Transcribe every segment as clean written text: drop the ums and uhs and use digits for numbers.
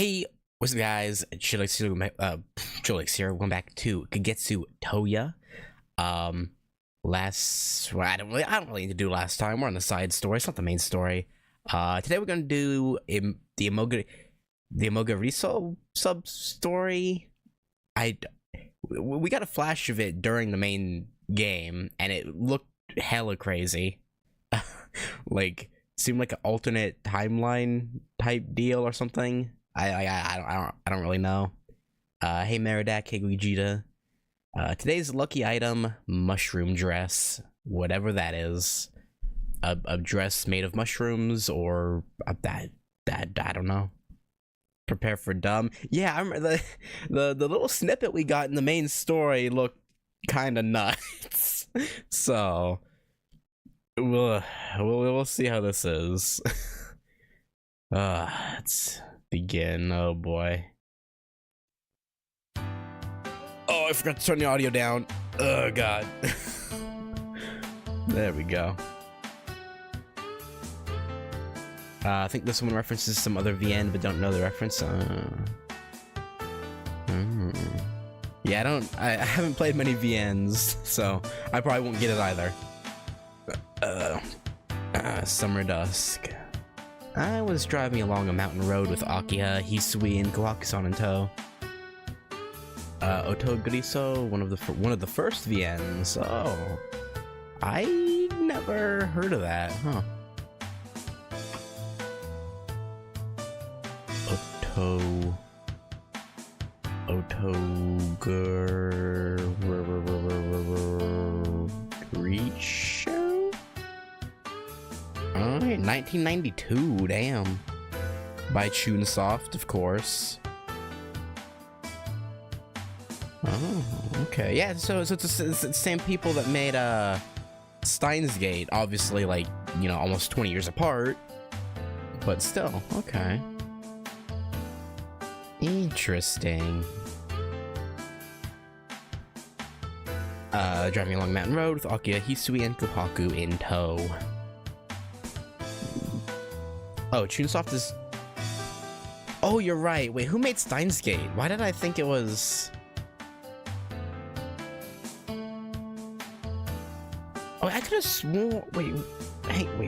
Hey, what's up, guys? Chillix here. Welcome back to Kagetsu Tohya. I don't really need to do last time. We're on the side story. It's not the main story. Today we're gonna do the Imogirisou sub story. We got a flash of it during the main game, and it looked hella crazy. Like, seemed like an alternate timeline type deal or something. I don't really know. Hey Meridak, hey Gogeta. Today's lucky item, mushroom dress, whatever that is. A dress made of mushrooms, or that I don't know. Prepare for dumb. Yeah, I remember the little snippet we got in the main story looked kind of nuts. So we'll see how this is. Let's begin. Oh boy. Oh, I forgot to turn the audio down. Oh god. There we go. I think this one references some other VN, but don't know the reference. Yeah, I haven't played many VNs, so I probably won't get it either. Summer dusk. I was driving along a mountain road with Akiha, Hisui, and Kohaku-san in tow. Imogirisou, one of the first VNs. Oh, I never heard of that, huh? Imogirisou? Alright, 1992, damn. By Chunsoft, of course. Oh, okay. Yeah, so it's the same people that made Steins Gate, obviously, like, you know, almost 20 years apart. But still, okay. Interesting. Driving along Mountain Road with Akiha, Hisui, and Kohaku in tow. Oh, Chunsoft is... Oh, you're right. Wait, who made Steins Gate? Why did I think it was... Oh, I could have sworn... Wait,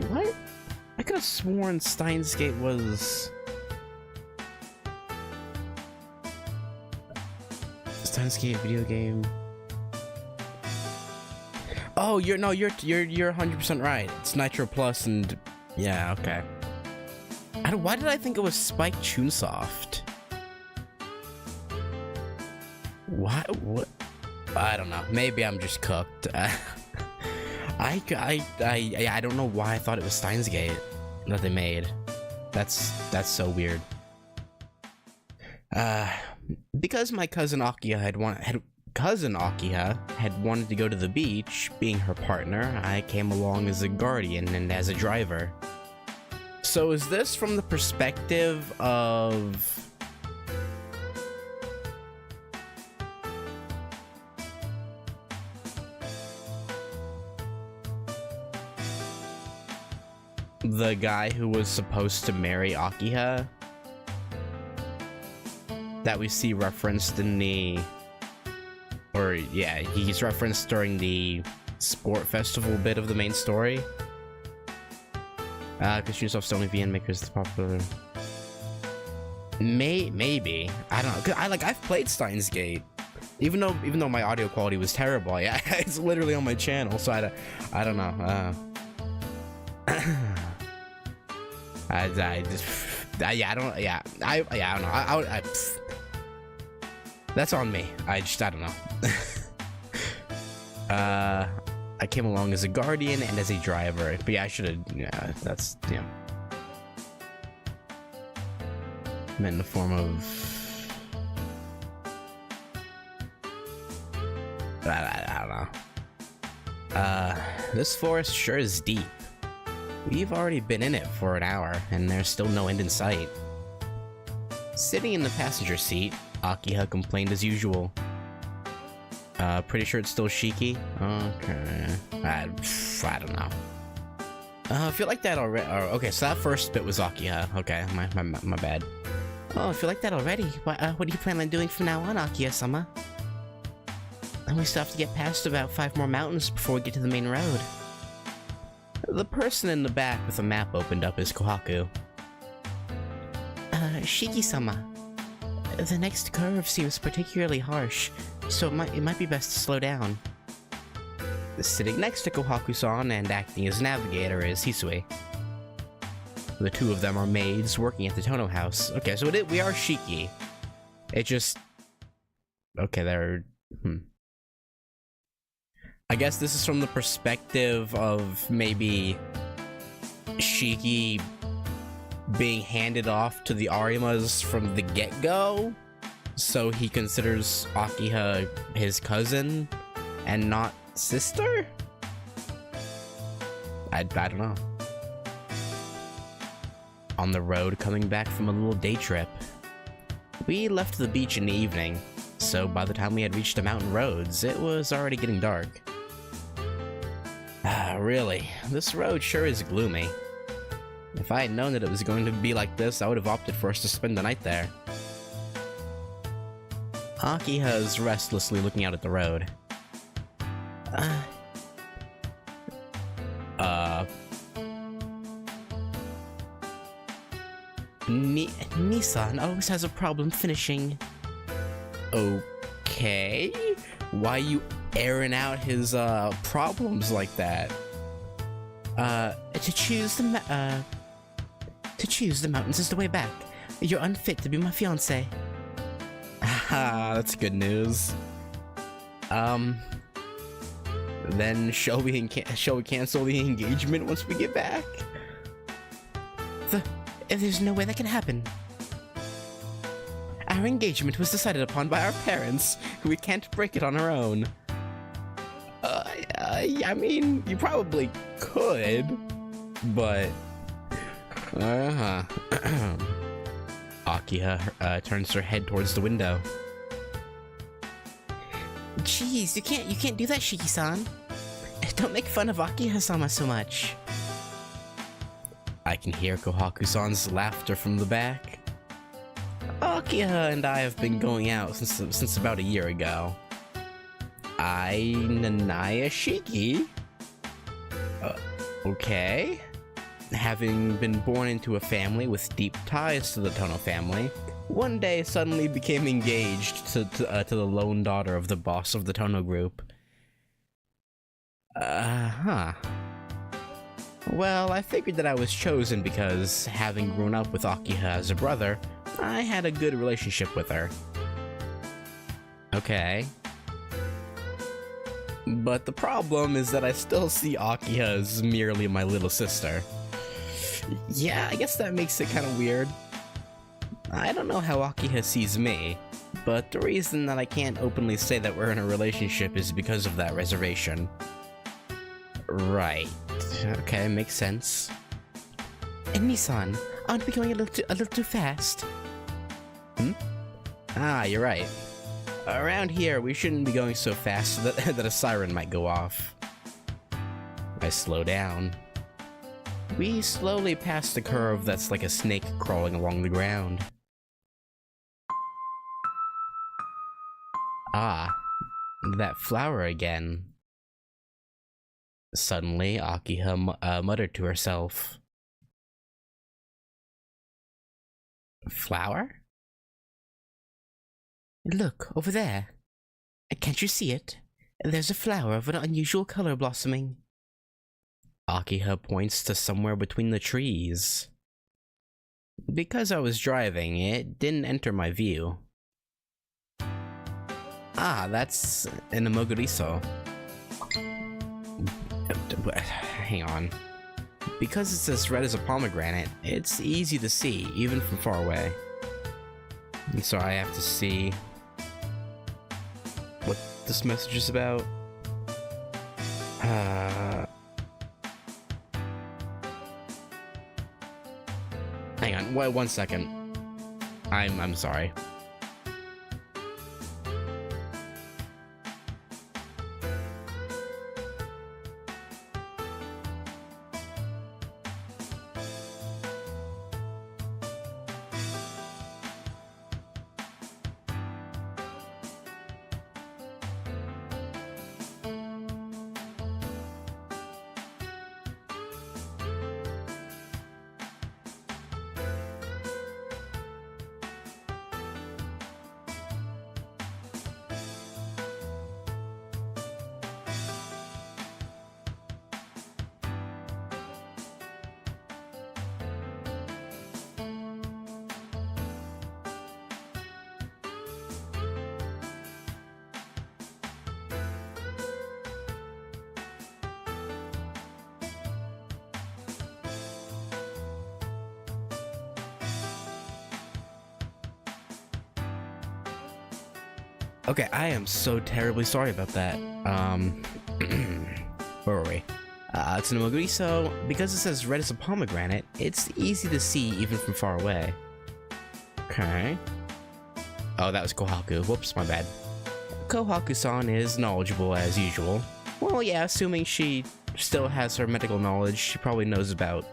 what? I could have sworn Steins Gate was... Steins Gate video game... Oh, you're 100% right. It's Nitro Plus and... Yeah, okay. Why did I think it was Spike Chunsoft? What? I don't know. Maybe I'm just cooked. I don't know why I thought it was Steins Gate that they made. That's so weird. Because my cousin Akiha had wanted to go to the beach, being her partner, I came along as a guardian and as a driver. So is this from the perspective of... the guy who was supposed to marry Akiha? That we see referenced in the... Or, yeah, he's referenced during the sport festival bit of the main story. Because Chunsoft's the only VN makers that's popular. Maybe. I don't know. 'Cause I've played Steins Gate. Even though my audio quality was terrible, yeah, it's literally on my channel, so I don't know. I don't know. That's on me. I don't know. I came along as a guardian and as a driver. But yeah, I should have. Yeah, that's, yeah. Meant in the form of. I don't know. This forest sure is deep. We've already been in it for an hour, and there's still no end in sight. Sitting in the passenger seat, Akiha complained as usual. Pretty sure it's still Shiki? Okay. I don't know. I feel like that already. Okay, so that first bit was Akiha. Okay, my bad. Oh, if you like that already, what do you plan on doing from now on, Akiya-sama? And we still have to get past about 5 more mountains before we get to the main road. The person in the back with the map opened up is Kohaku. Shiki-sama. The next curve seems particularly harsh, so it might be best to slow down. Sitting next to Kohaku-san and acting as navigator is Hisui. The two of them are maids working at the Tono house. Okay, so we are Shiki. It just... Okay, they're... I guess this is from the perspective of maybe Shiki being handed off to the Arimas from the get-go, so he considers Akiha his cousin and not sister? I don't know. On the road coming back from a little day trip. We left the beach in the evening, so by the time we had reached the mountain roads, it was already getting dark. Really, this road sure is gloomy. If I had known that it was going to be like this, I would have opted for us to spend the night there. Akiha is restlessly looking out at the road. Nissan always has a problem finishing. Okay? Why you airing out his, problems like that? To choose the mountains is the way back. You're unfit to be my fiancé. Haha, that's good news. Then shall we cancel the engagement once we get back? There's no way that can happen. Our engagement was decided upon by our parents. We can't break it on our own. I mean, you probably could, but... Akiha turns her head towards the window. Jeez, you can't do that, Shiki-san. Don't make fun of Akiha-sama so much. I can hear Kohaku-san's laughter from the back. Akiha and I have been going out since about a year ago. Nanaya Shiki? Okay. Having been born into a family with deep ties to the Tono family, one day suddenly became engaged to the lone daughter of the boss of the Tono group. Well, I figured that I was chosen because, having grown up with Akiha as a brother, I had a good relationship with her. Okay. But the problem is that I still see Akiha as merely my little sister. Yeah, I guess that makes it kind of weird. I don't know how Akiha sees me, but the reason that I can't openly say that we're in a relationship is because of that reservation. Right. Okay, makes sense. And Nissan, aren't we going a little too fast? Ah, you're right. Around here, we shouldn't be going so fast that a siren might go off. I slow down. We slowly pass the curve that's like a snake crawling along the ground. Ah, that flower again. Suddenly, Akiha muttered to herself. Flower? Look, over there. Can't you see it? There's a flower of an unusual color blossoming. Akiha points to somewhere between the trees. Because I was driving, it didn't enter my view. Ah, that's an Imogirisou. Hang on. Because it's as red as a pomegranate, it's easy to see, even from far away. And so I have to see what this message is about. Hang on, wait 1 second. I'm sorry. Okay, I am so terribly sorry about that. Where were we? It's an Imogirisou. Because it says red as a pomegranate, it's easy to see even from far away. Okay. Oh, that was Kohaku. Whoops, my bad. Kohaku-san is knowledgeable as usual. Well, yeah, assuming she still has her medical knowledge, she probably knows about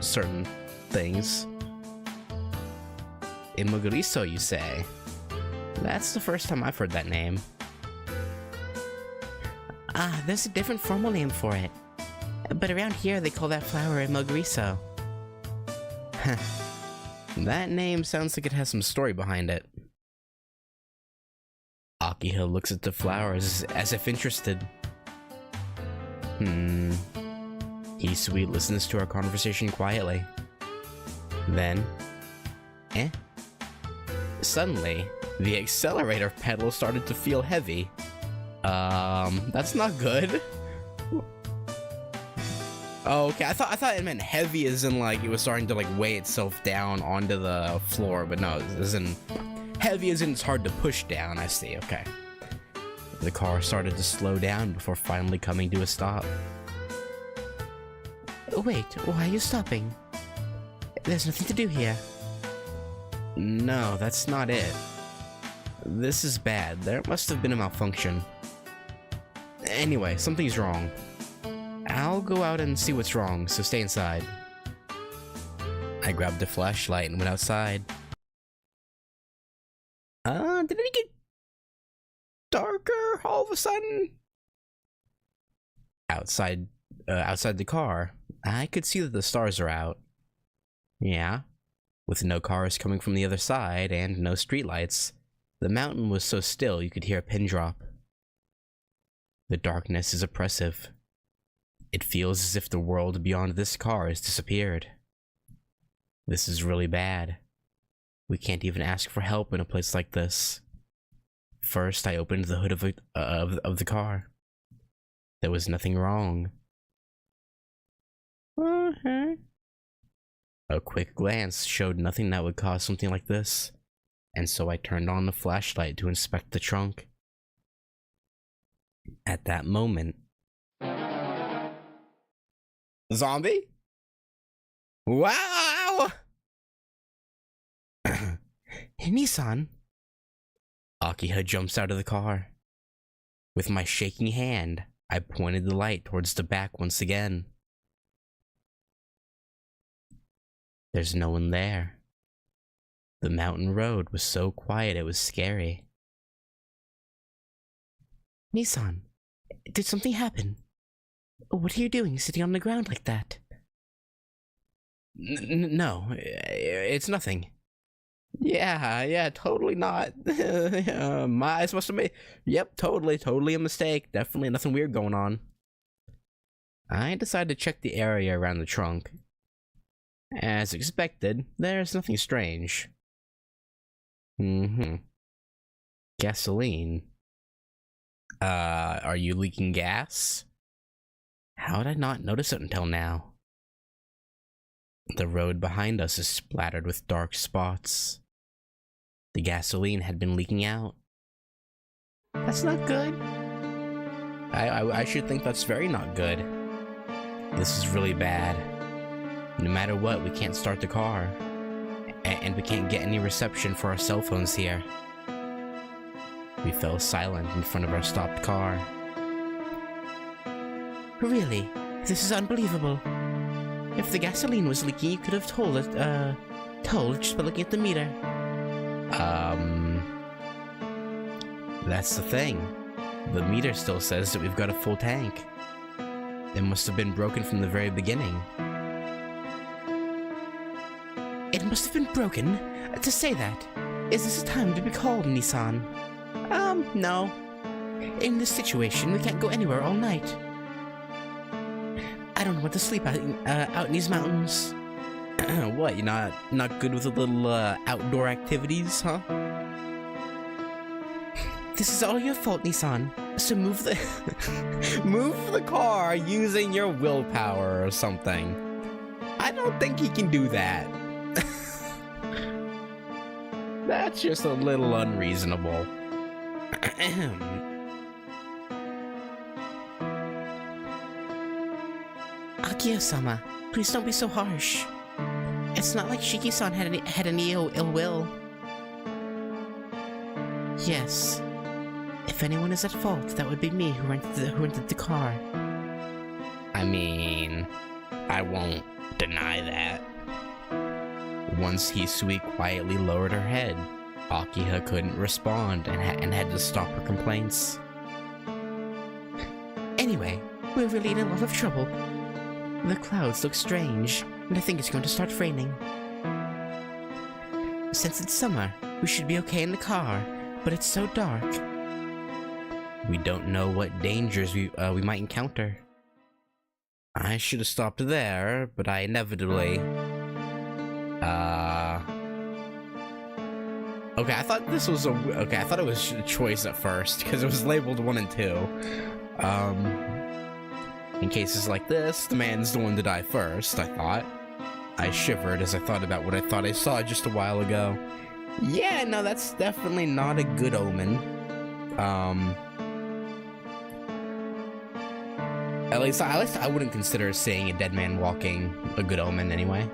certain things. Imogirisou, you say? That's the first time I've heard that name. Ah, there's a different formal name for it. But around here they call that flower Imogirisou. That name sounds like it has some story behind it. Akiha looks at the flowers as if interested. Hisui listens to our conversation quietly. Then, suddenly, the accelerator pedal started to feel heavy. That's not good. Oh, okay, I thought it meant heavy as in like it was starting to like weigh itself down onto the floor, but no, as in heavy as in it's hard to push down. I see, okay. The car started to slow down before finally coming to a stop. Wait, why are you stopping? There's nothing to do here. No, that's not it. This is bad. There must have been a malfunction. Anyway, something's wrong. I'll go out and see what's wrong, so stay inside. I grabbed a flashlight and went outside. Did it get darker all of a sudden? Outside the car, I could see that the stars are out. Yeah, with no cars coming from the other side and no streetlights, the mountain was so still you could hear a pin drop. The darkness is oppressive. It feels as if the world beyond this car has disappeared. This is really bad. We can't even ask for help in a place like this. First, I opened the hood of the car. There was nothing wrong. A quick glance showed nothing that would cause something like this, and so I turned on the flashlight to inspect the trunk. At that moment... Zombie? Wow! Nissan? Akiha jumps out of the car. With my shaking hand, I pointed the light towards the back once again. There's no one there. The mountain road was so quiet it was scary. Nissan, did something happen? What are you doing sitting on the ground like that? No, it's nothing. Yeah, totally not. My eyes must have made... Yep, totally a mistake. Definitely nothing weird going on. I decided to check the area around the trunk. As expected, there's nothing strange. Gasoline. Are you leaking gas? How did I not notice it until now? The road behind us is splattered with dark spots. The gasoline had been leaking out. That's not good. I should think that's very not good. This is really bad. No matter what, we can't start the car. And we can't get any reception for our cell phones here. We fell silent in front of our stopped car. Really? This is unbelievable. If the gasoline was leaking, you could have told just by looking at the meter. That's the thing. The meter still says that we've got a full tank. It must have been broken from the very beginning. It must have been broken? To say that? Is this a time to be called, Nissan? No. In this situation, we can't go anywhere all night. I don't want to sleep out in these mountains. What, you're not good with a little outdoor activities, huh? This is all your fault, Nissan. So move the car using your willpower or something. I don't think he can do that. That's just a little unreasonable. Akio-sama, please don't be so harsh. It's not like Shiki-san had any ill will. Yes. If anyone is at fault, that would be me who rented the car. I mean, I won't deny that. Once Hisui quietly lowered her head, Akiha couldn't respond and had to stop her complaints. Anyway, we're really in a lot of trouble. The clouds look strange, and I think it's going to start raining. Since it's summer, we should be okay in the car, but it's so dark. We don't know what dangers we might encounter. I should have stopped there, but I inevitably... Okay, I thought this was I thought it was a choice at first, because it was labeled 1 and 2. In cases like this, the man's the one to die first, I thought. I shivered as I thought about what I thought I saw just a while ago. Yeah, no, that's definitely not a good omen. At least I wouldn't consider seeing a dead man walking a good omen anyway.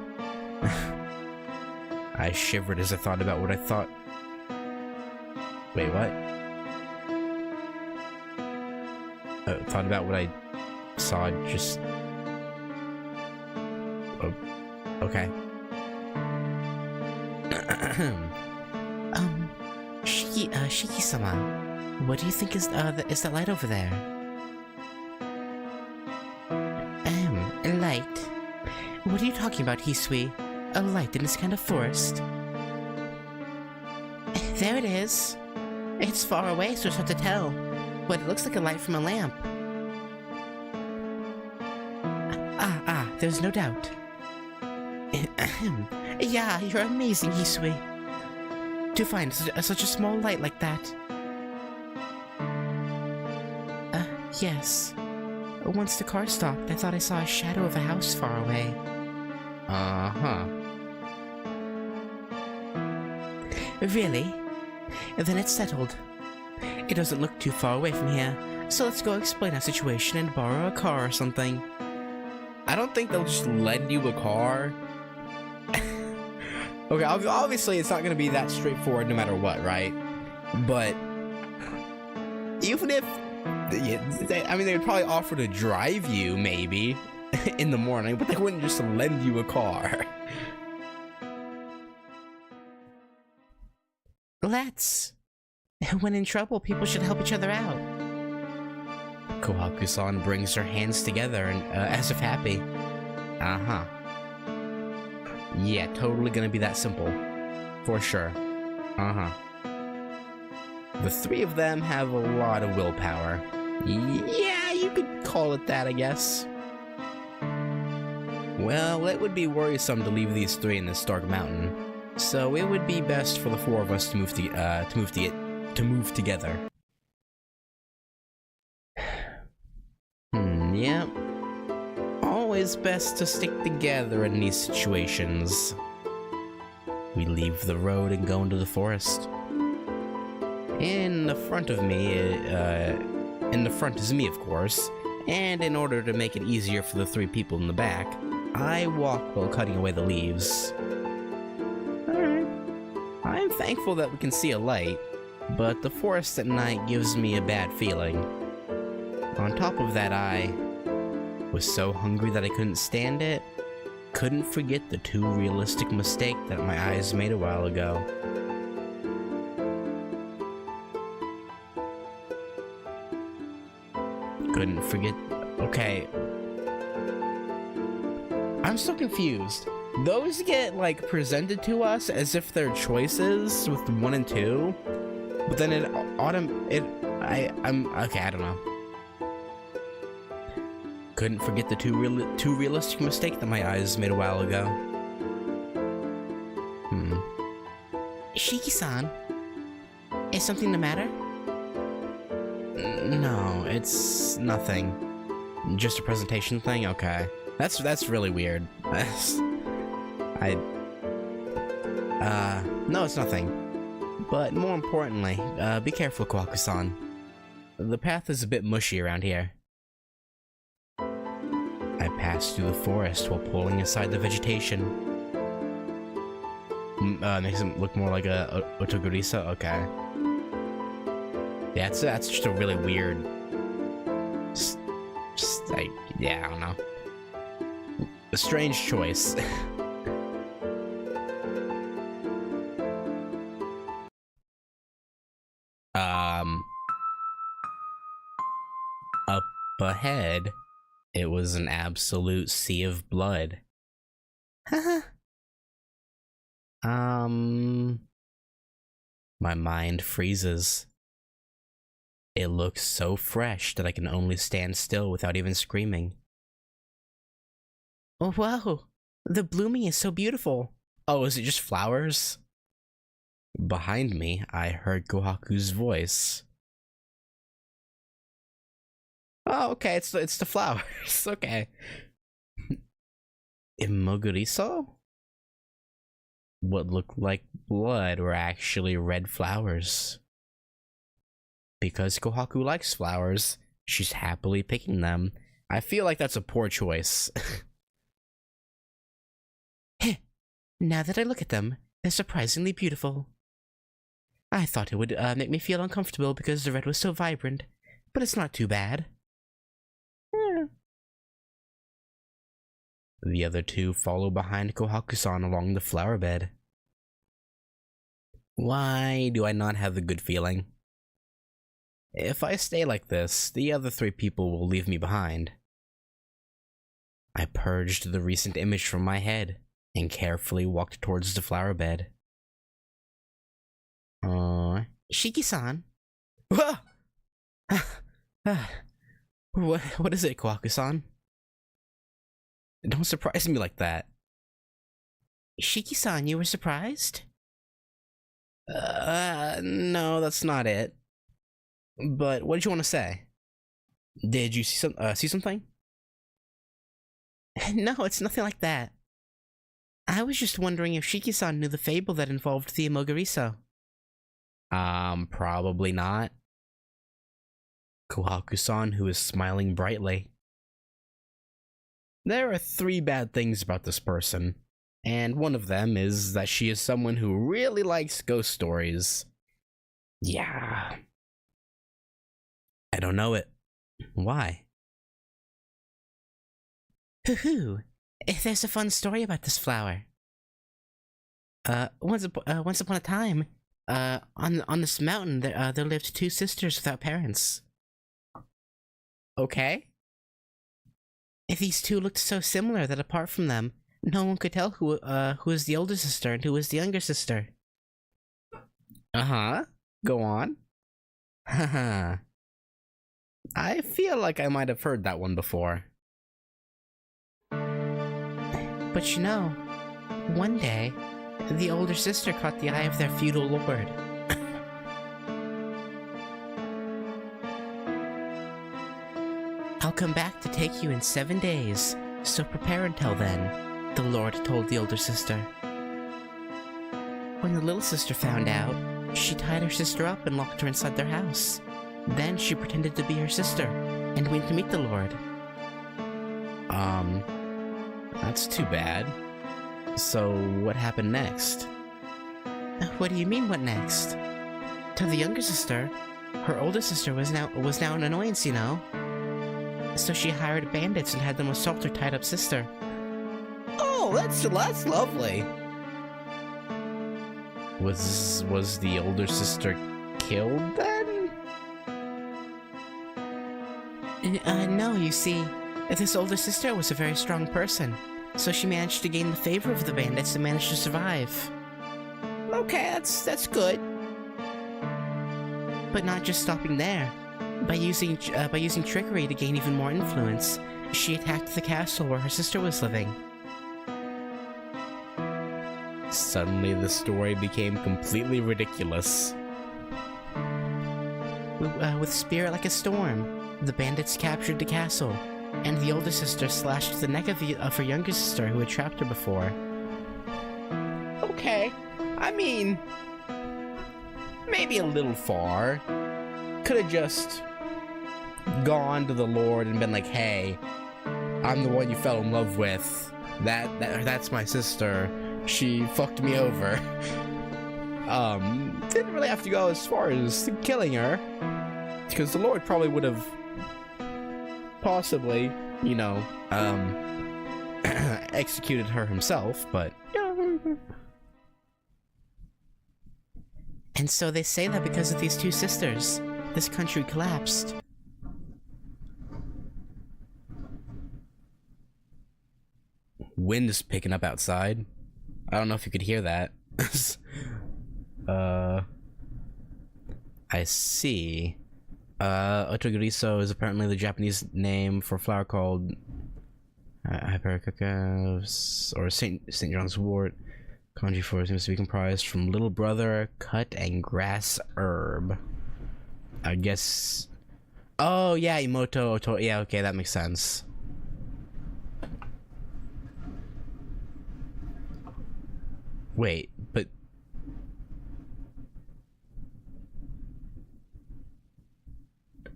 I shivered as I thought about what I thought. Wait, what? Thought about what I saw just... Oh, okay. Shiki-sama, what do you think is that light over there? A light? What are you talking about, Hisui? A light in this kind of forest? There it is. It's far away, so it's hard to tell, but it looks like a light from a lamp. There's no doubt. Yeah, you're amazing, Hisui. To find such a small light like that. Yes. Once the car stopped, I thought I saw a shadow of a house far away. Uh-huh. Really? Then it's settled. It doesn't look too far away from here, so let's go explain our situation and borrow a car or something. I don't think they'll just lend you a car. Okay, obviously it's not going to be that straightforward no matter what, right? But even if... I mean, they would probably offer to drive you, maybe, in the morning, but they wouldn't just lend you a car. Let's. When in trouble, people should help each other out. Kohaku-san brings her hands together and as if happy. Uh-huh. Yeah, totally gonna be that simple. For sure. Uh-huh. The three of them have a lot of willpower. Yeah, you could call it that, I guess. Well, it would be worrisome to leave these three in this dark mountain, so it would be best for the four of us to move together. Yep. Always best to stick together in these situations. We leave the road and go into the forest. In the front is me, of course, and in order to make it easier for the three people in the back, I walk while cutting away the leaves. Alright. I'm thankful that we can see a light, but the forest at night gives me a bad feeling. On top of that, I was so hungry that I couldn't stand it. Couldn't forget the too realistic mistake that my eyes made a while ago. Couldn't forget... Okay. I'm so confused. Those get, like, presented to us as if they're choices with 1 and 2, but then I'm okay, I don't know. Couldn't forget the too realistic mistake that my eyes made a while ago. Shiki-san, is something the matter? No, it's nothing. Just a presentation thing? Okay. That's really weird. No, it's nothing. But more importantly, be careful, Kawaku-san. The path is a bit mushy around here. I passed through the forest while pulling aside the vegetation. Makes him look more like a Imogirisou? Okay. Yeah, that's just a really weird... yeah, I don't know. A strange choice. Up ahead, it was an absolute sea of blood. My mind freezes. It looks so fresh that I can only stand still without even screaming. Oh, wow! The blooming is so beautiful! Oh, is it just flowers? Behind me, I heard Kohaku's voice. Oh, okay, it's the flowers. Okay. Imogirisou? What looked like blood were actually red flowers. Because Kohaku likes flowers, she's happily picking them. I feel like that's a poor choice. Now that I look at them, they're surprisingly beautiful. I thought it would make me feel uncomfortable because the red was so vibrant, but it's not too bad. The other two follow behind Kohaku-san along the flower bed. Why do I not have the good feeling? If I stay like this, the other three people will leave me behind. I purged the recent image from my head and carefully walked towards the flower bed. Shiki-san? What is it, Kawaku-san? Don't surprise me like that. Shiki-san, you were surprised? No, that's not it. But what did you want to say? Did you see something? No, it's nothing like that. I was just wondering if Shiki-san knew the fable that involved the Imogirisou. Probably not. Kohaku-san, who is smiling brightly. There are 3 bad things about this person, and one of them is that she is someone who really likes ghost stories. Yeah. I don't know it. Why? Hoo-hoo! There's a fun story about this flower. Once upon a time, on this mountain, there lived 2 sisters without parents. Okay. These 2 looked so similar that apart from them, no one could tell who was the older sister and who was the younger sister. Uh-huh. Go on. Haha. I feel like I might have heard that one before. But you know, one day, the older sister caught the eye of their feudal lord. I'll come back to take you in 7 days, so prepare until then, the lord told the older sister. When the little sister found out, she tied her sister up and locked her inside their house. Then she pretended to be her sister, and went to meet the lord. That's too bad. So, what happened next? What do you mean, what next? To the younger sister, her older sister was now an annoyance, you know? So she hired bandits and had them assault her tied-up sister. Oh, that's lovely. Was the older sister killed then? No, you see, this older sister was a very strong person, so she managed to gain the favor of the bandits and managed to survive. Okay, that's good. But not just stopping there. By using trickery to gain even more influence, she attacked the castle where her sister was living. Suddenly the story became completely ridiculous. With spirit like a storm, the bandits captured the castle, and the older sister slashed the neck of her younger sister who had trapped her before. Okay, I mean... maybe a little far. Could have just gone to the Lord and been like, hey, I'm the one you fell in love with. That's my sister. She fucked me over. Didn't really have to go as far as killing her, because the Lord probably would have possibly, you know, executed her himself, but And so they say that because of these two sisters, this country collapsed. Wind is picking up outside. I don't know if you could hear that. I see. Imogirisou is apparently the Japanese name for a flower called Hypericus or Saint John's wort. Kanji for seems to be comprised from little brother, cut, and grass herb. I guess. Oh yeah, Imoto. Yeah, okay, that makes sense. Wait, but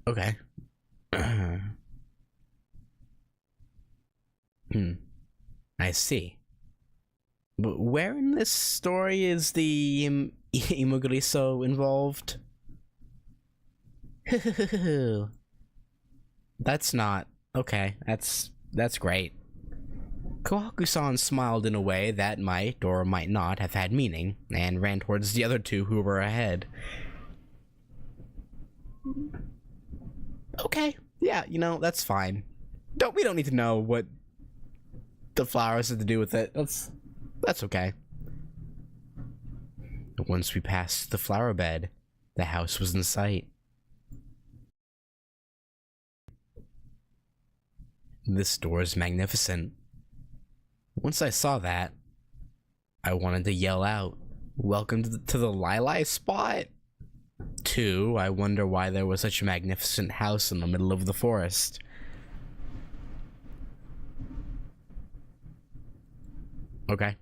okay. I see. But where in this story is the Imogirisou involved? That's not okay. That's great. Kohaku-san smiled in a way that might or might not have had meaning, and ran towards the other two who were ahead. Okay, yeah, you know, that's fine. We don't need to know what the flowers have to do with it. That's okay. Once we passed the flower bed, the house was in sight. This door is magnificent. Once I saw that, I wanted to yell out, "Welcome to the Lili spot!" 2, I wonder why there was such a magnificent house in the middle of the forest. Okay.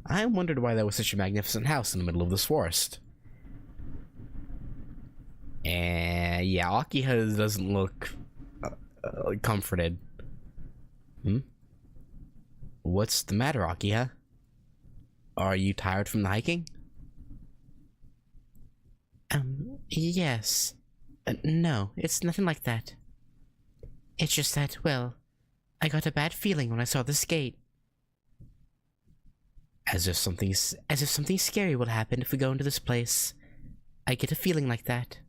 I wondered why there was such a magnificent house in the middle of this forest. And yeah, Akiha doesn't look comforted. What's the matter, Akiha? Are you tired from the hiking? Yes. No, it's nothing like that. It's just that, well, I got a bad feeling when I saw this gate. As if something scary will happen if we go into this place. I get a feeling like that.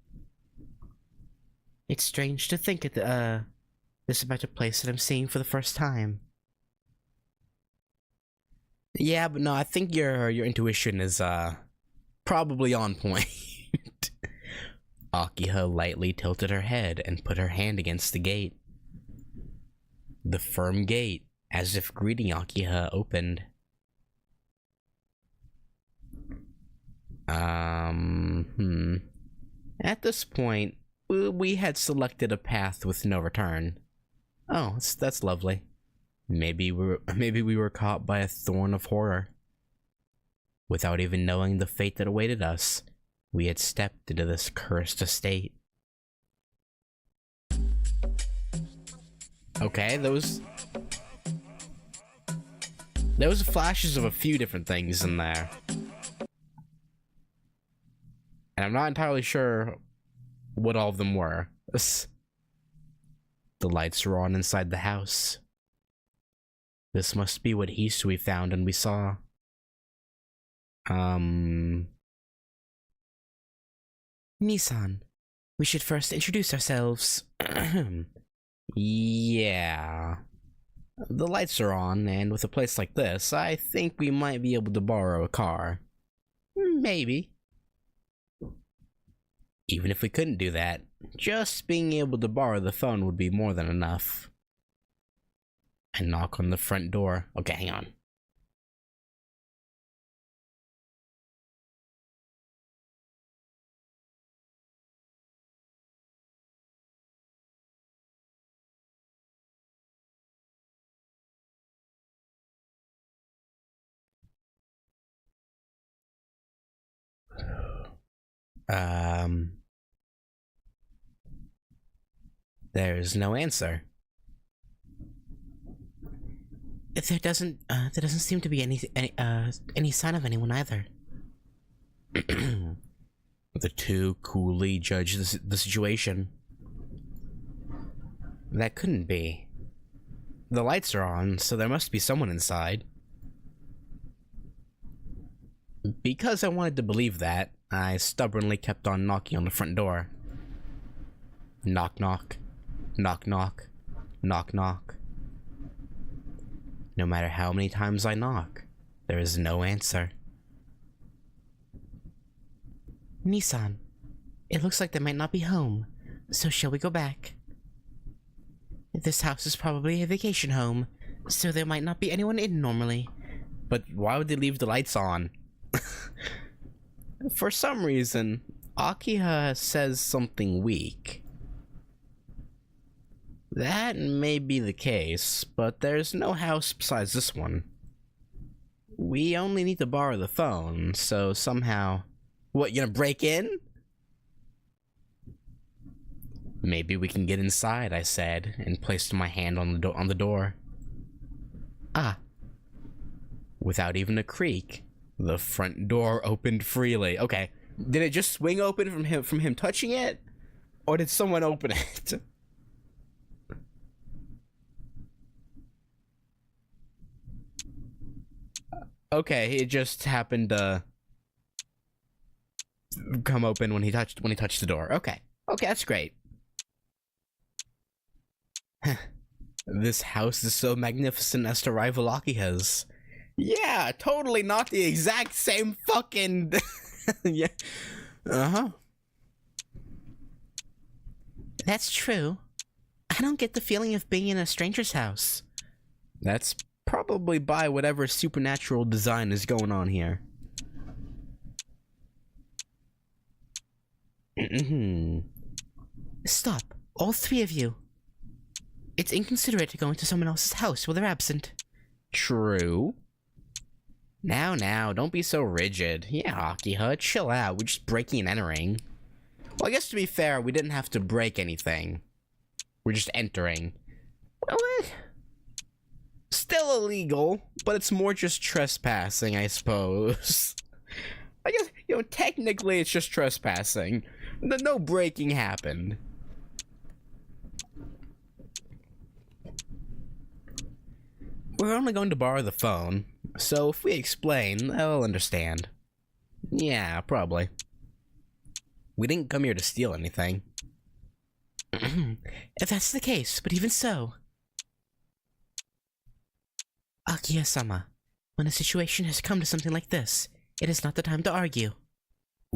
It's strange to think this about a place that I'm seeing for the first time. Yeah, but no, I think your intuition is probably on point. Akiha lightly tilted her head and put her hand against the gate. The firm gate, as if greeting Akiha, opened. At this point, we had selected a path with no return. Oh, that's lovely. Maybe we were caught by a thorn of horror. Without even knowing the fate that awaited us, we had stepped into this cursed estate. Okay, those flashes of a few different things in there. And I'm not entirely sure what all of them were. The lights were on inside the house. This must be what Hisui found and we saw. Nissan, we should first introduce ourselves. Yeah. The lights are on, and with a place like this, I think we might be able to borrow a car. Maybe. Even if we couldn't do that, just being able to borrow the phone would be more than enough. I knock on the front door. Okay, hang on. There's no answer. There doesn't seem to be any sign of anyone either. The two coolly judge the situation. That couldn't be. The lights are on, so there must be someone inside. Because I wanted to believe that, I stubbornly kept on knocking on the front door. Knock knock. Knock knock. Knock knock. No matter how many times I knock, there is no answer. Nissan, it looks like they might not be home, so shall we go back? This house is probably a vacation home, so there might not be anyone in normally. But why would they leave the lights on? For some reason, Akiha says something weak. That may be the case, but there's no house besides this one. We only need to borrow the phone, so somehow... What, you gonna break in? Maybe we can get inside, I said, and placed my hand on the door. Ah. Without even a creak, the front door opened freely. Okay, did it just swing open from him touching it? Or did someone open it? Okay, it just happened to come open when he touched the door. Okay, that's great. This house is so magnificent as to rival Akiha's. Yeah, totally not the exact same fucking. Yeah. That's true. I don't get the feeling of being in a stranger's house. That's probably by whatever supernatural design is going on here. Stop, all three of you. It's inconsiderate to go into someone else's house while they're absent. True. Now, don't be so rigid. Yeah, Akiha, chill out. We're just breaking and entering. Well, I guess to be fair, we didn't have to break anything. We're just entering. Well, still illegal, but it's more just trespassing, I suppose. I guess, technically it's just trespassing. No breaking happened. We're only going to borrow the phone, so if we explain, they'll understand. Yeah, probably. We didn't come here to steal anything. If that's the case, but even so... Akiha-sama, when a situation has come to something like this, it is not the time to argue.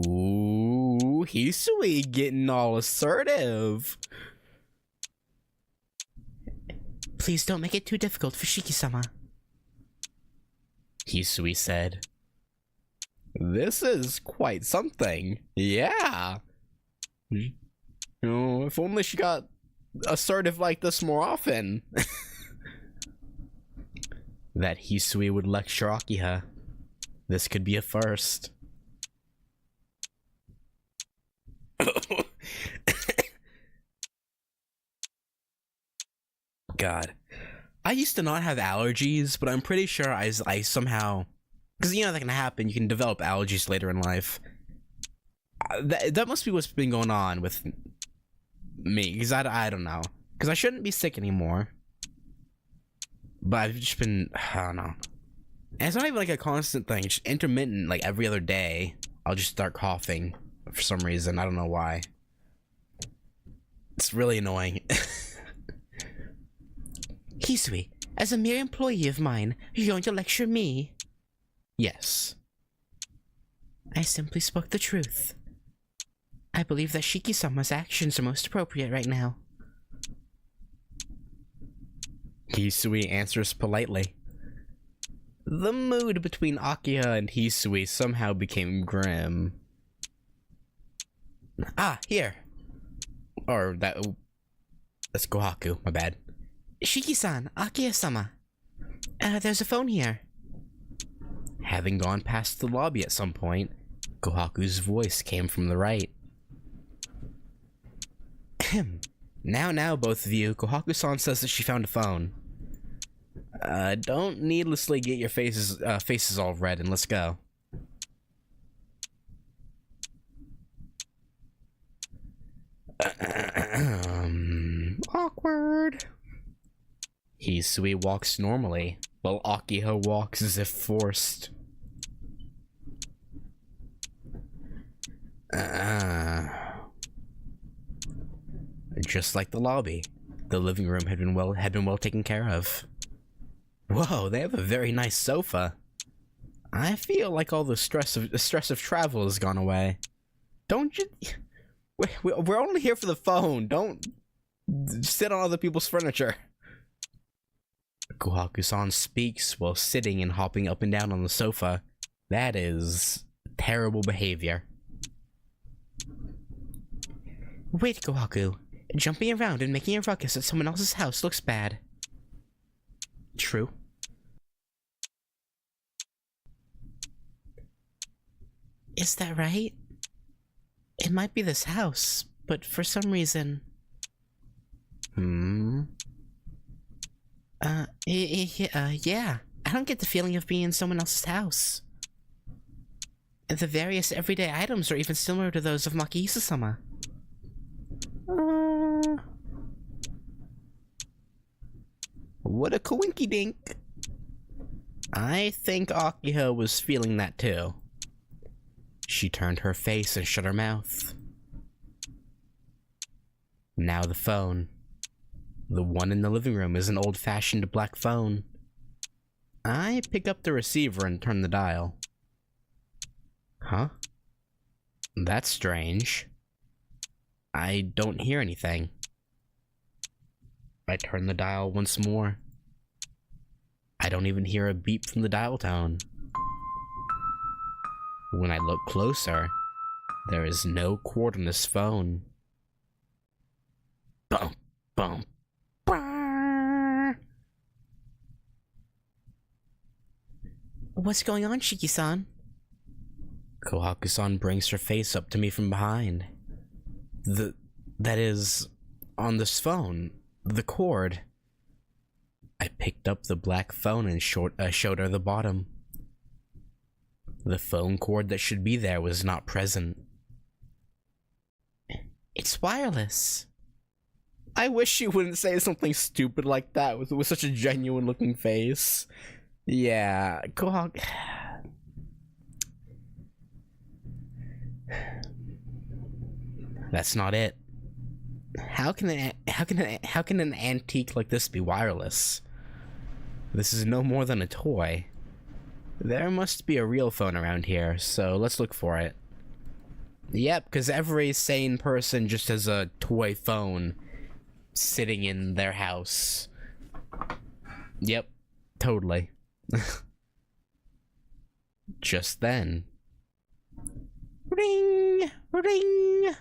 Ooh, Hisui getting all assertive. Please don't make it too difficult for Shiki-sama. Hisui said. This is quite something. Yeah. If only she got assertive like this more often. That Hisui would lecture Akiha. This could be a first. God. I used to not have allergies, but I'm pretty sure I somehow... Because, that can happen. You can develop allergies later in life. That must be what's been going on with me. Because I don't know. Because I shouldn't be sick anymore. But I've just been... I don't know. And it's not even like a constant thing. It's just intermittent, like every other day. I'll just start coughing for some reason. I don't know why. It's really annoying. Hisui, as a mere employee of mine, you're going to lecture me? Yes. I simply spoke the truth. I believe that Shiki-sama's actions are most appropriate right now. Hisui answers politely. The mood between Akiha and Hisui somehow became grim. Ah, here. Or that's Kohaku, my bad. Shiki-san, Akiha-sama. There's a phone here. Having gone past the lobby at some point, Kohaku's voice came from the right. Now, both of you. Kohaku-san says that she found a phone. Don't needlessly get your faces all red, and let's go. Awkward. Hisui walks normally, while Akiho walks as if forced. Just like the lobby, the living room had been well taken care of. Whoa, they have a very nice sofa. I feel like all the stress of travel has gone away. Don't you? We're only here for the phone. Don't sit on other people's furniture. Kohaku-san speaks while sitting and hopping up and down on the sofa. That is terrible behavior. Wait, Kohaku. Jumping around and making a ruckus at someone else's house looks bad. True. Is that right? It might be this house, but for some reason... Yeah. I don't get the feeling of being in someone else's house. The various everyday items are even similar to those of Maki-sama. What a coinky dink. I think Akiho was feeling that too. She turned her face and shut her mouth. Now the phone. The one in the living room is an old-fashioned black phone. I pick up the receiver and turn the dial. Huh? That's strange. I don't hear anything. I turn the dial once more. I don't even hear a beep from the dial tone. When I look closer, there is no cord on this phone. Bump, bump, brrr. What's going on, Shiki-san? Kohaku-san brings her face up to me from behind. That is, on this phone, the cord. I picked up the black phone and showed her the bottom. The phone cord that should be there was not present. It's wireless. I wish she wouldn't say something stupid like that with such a genuine looking face. Yeah, Kohaku... That's not it. How can an antique like this be wireless? This is no more than a toy. There must be a real phone around here, so let's look for it. Yep, because every sane person just has a toy phone sitting in their house. Yep, totally. Just then. Ring! Ring!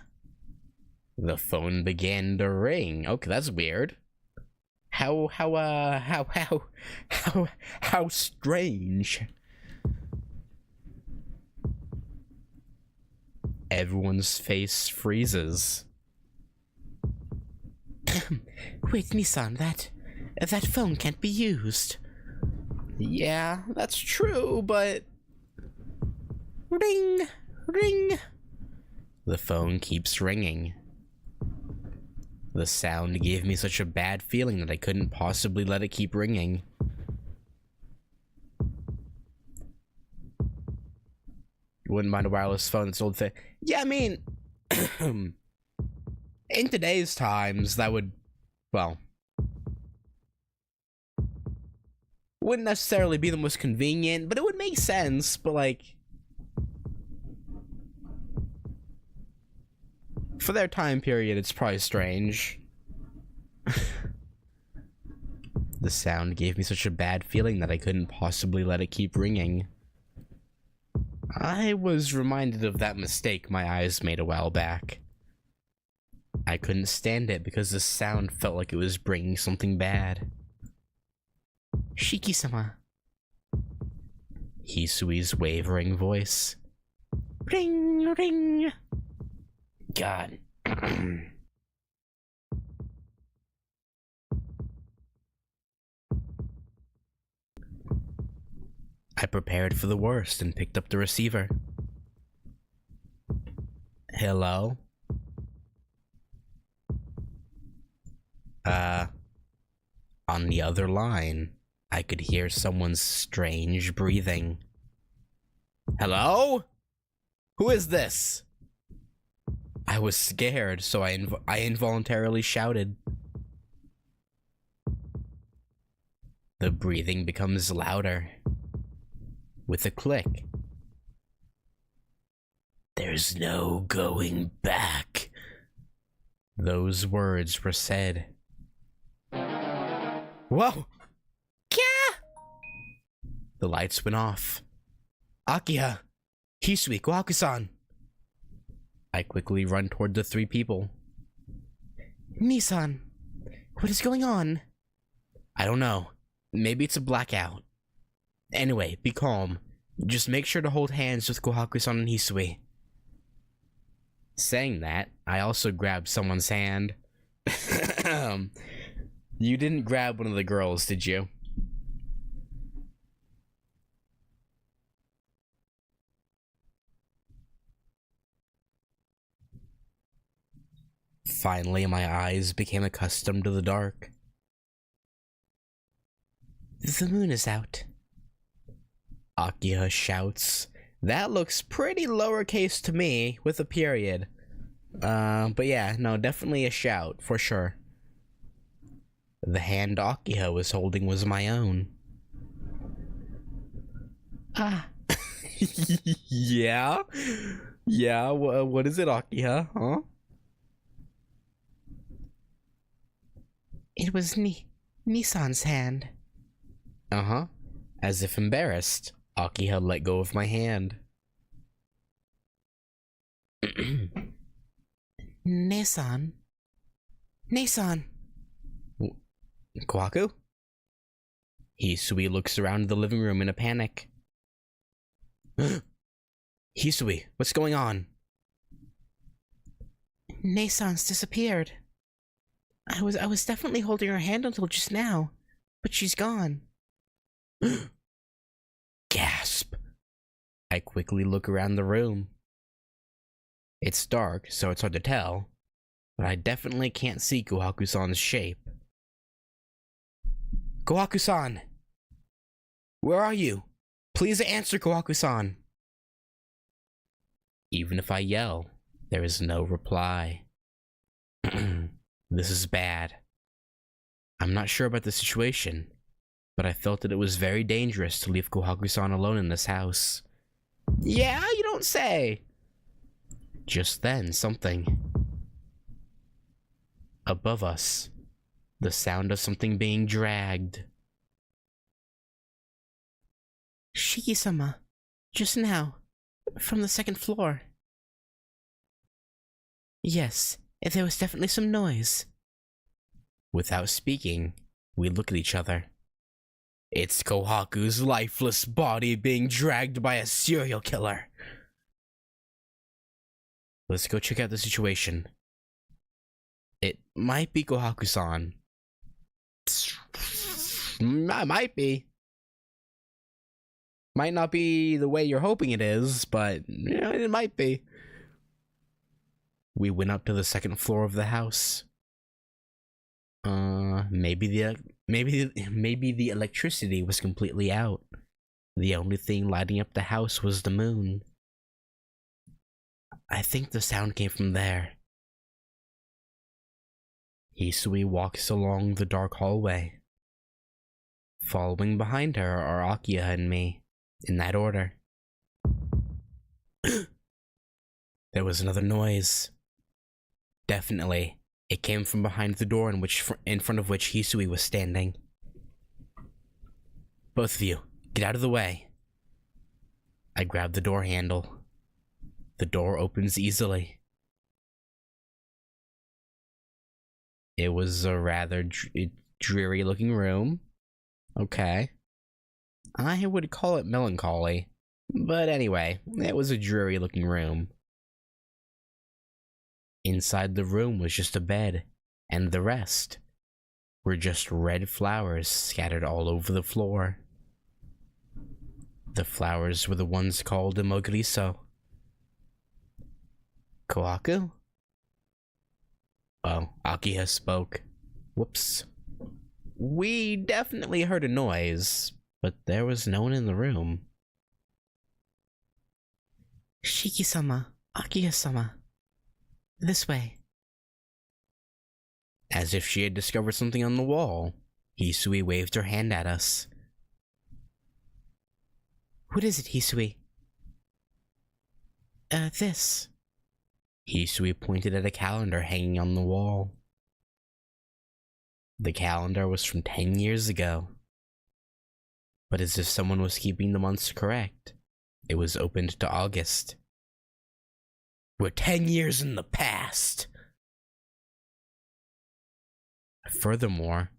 The phone began to ring. Okay, that's weird. How strange. Everyone's face freezes. Wait, Nissan, that phone can't be used. Yeah, that's true, but... Ring! Ring! The phone keeps ringing. The sound gave me such a bad feeling that I couldn't possibly let it keep ringing. You wouldn't mind a wireless phone that's old thing? Yeah, I mean... in today's times, that would... well... wouldn't necessarily be the most convenient, but it would make sense, but like... for their time period, it's probably strange. The sound gave me such a bad feeling that I couldn't possibly let it keep ringing. I was reminded of that mistake my eyes made a while back. I couldn't stand it because the sound felt like it was bringing something bad. Shiki-sama. Hisui's wavering voice. Ring, ring. God. I prepared for the worst and picked up the receiver. Hello? On the other line, I could hear someone's strange breathing. Hello? Who is this? I was scared, so I involuntarily shouted. The breathing becomes louder. With a click. There's no going back. Those words were said. Whoa! Kya! The lights went off. Akiha! Hisui, Kohaku-san! I quickly run toward the three people. Nissan, what is going on? I don't know. Maybe it's a blackout. Anyway, be calm. Just make sure to hold hands with Kohaku-san and Hisui. Saying that, I also grabbed someone's hand. You didn't grab one of the girls, did you? Finally, my eyes became accustomed to the dark. The moon is out. Akiha shouts. That looks pretty lowercase to me, with a period. But yeah, no, definitely a shout, for sure. The hand Akiha was holding was my own. Ah. Yeah? Yeah, what is it, Akiha, huh? It was Nissan's hand. Uh-huh. As if embarrassed, Akiha let go of my hand. Nissan. Kohaku? Hisui looks around the living room in a panic. Hisui, what's going on? Nissan's disappeared. I was definitely holding her hand until just now, but she's gone. Gasp. I quickly look around the room. It's dark, so it's hard to tell, but I definitely can't see Kohaku-san's shape. Kohaku-san! Where are you? Please answer, Kohaku-san! Even if I yell, there is no reply. This is bad. I'm not sure about the situation, but I felt that it was very dangerous to leave Kohaku-san alone in this house. Yeah, you don't say! Just then, something. Above us. The sound of something being dragged. Shiki-sama, just now, from the second floor. Yes, there was definitely some noise. Without speaking, we look at each other. It's Kohaku's lifeless body being dragged by a serial killer. Let's go check out the situation. It might be Kohaku-san. Might be. Might not be the way you're hoping it is, but it might be. We went up to the second floor of the house. Maybe the electricity was completely out. The only thing lighting up the house was the moon. I think the sound came from there. Hisui walks along the dark hallway. Following behind her are Akiha and me, in that order. There was another noise. Definitely, it came from behind the door in front of which Hisui was standing. Both of you, get out of the way. I grab the door handle. The door opens easily. It was a rather dreary-looking room. Okay. I would call it melancholy. But anyway, it was a dreary looking room. Inside the room was just a bed, and the rest were just red flowers scattered all over the floor. The flowers were the ones called Imogirisou. Kohaku? Oh, Akiha spoke. Whoops. We definitely heard a noise, but there was no one in the room. Shiki-sama, Akiha-sama. This way. As if she had discovered something on the wall, Hisui waved her hand at us. What is it, Hisui? This. Hisui pointed at a calendar hanging on the wall. The calendar was from 10 years ago. But as if someone was keeping the months correct, it was opened to August. We're 10 years in the past! Furthermore,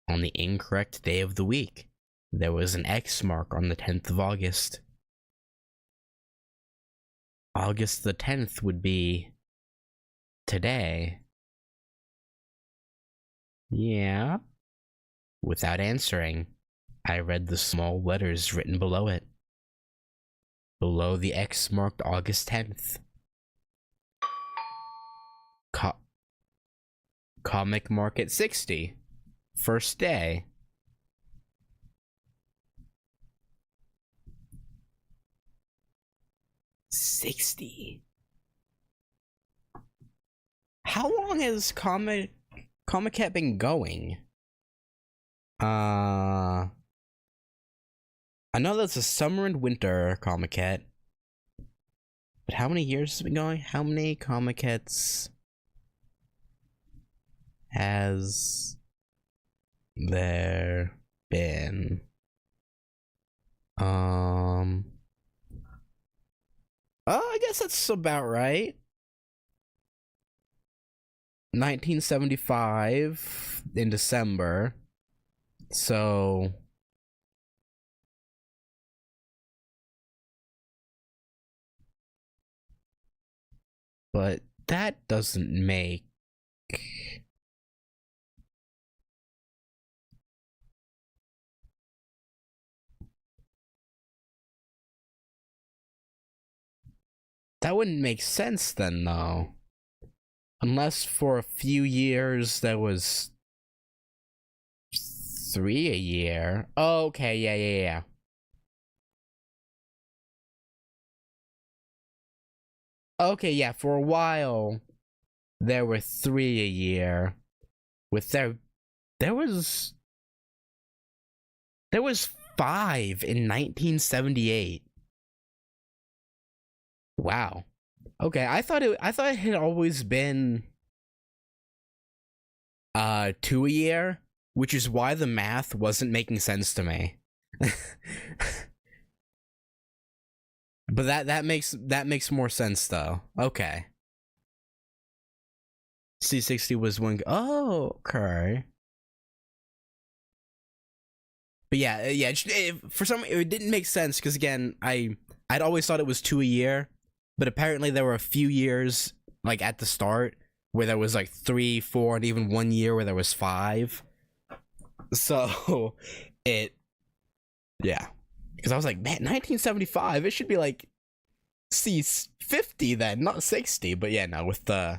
on the incorrect day of the week, there was an X mark on the 10th of August. August the 10th would be today. Yeah. Without answering, I read the small letters written below it. Below the X marked August 10th. Comic Market 60. First day. $60. How long has Comic Cat been going? I know that's a summer and winter Comic Cat. But how many years has it been going? How many Comic Cats has there been? Oh, I guess that's about right. 1975 in December. So but that doesn't make that wouldn't make sense then, though. Unless for a few years there was 3 a year. Oh, okay, yeah. Okay, yeah, for a while there were 3 a year. With there was 5 in 1978. Wow. Okay, I thought it had always been 2 a year, which is why the math wasn't making sense to me. But that makes more sense though. Okay. C60 was one. Oh, okay. But yeah. For some, it didn't make sense because again, I'd always thought it was 2 a year, but apparently there were a few years like at the start where there was like 3, 4, and even 1 year where there was 5. So yeah. Because I was like, man, 1975, it should be like C50 then, not 60. But yeah, no, with the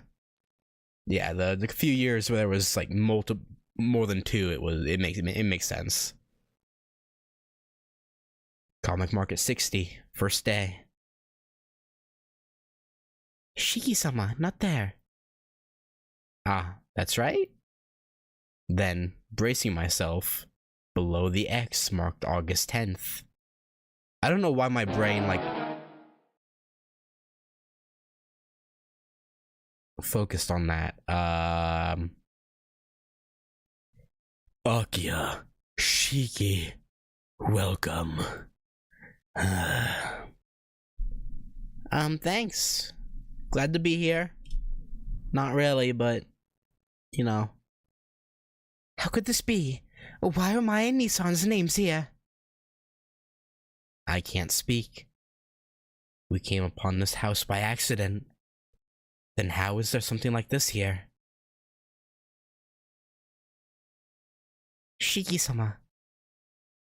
few years where there was like more than 2, it makes sense. Comic Market 60, first day. Shiki-sama, not there. Ah, that's right. Then, bracing myself, below the X marked August 10th. I don't know why my brain, like, focused on that. Akiha, Shiki, welcome. Thanks. Glad to be here. Not really, but, you know. How could this be? Why are my and Nissan's names here? I can't speak. We came upon this house by accident. Then how is there something like this here? Shiki-sama,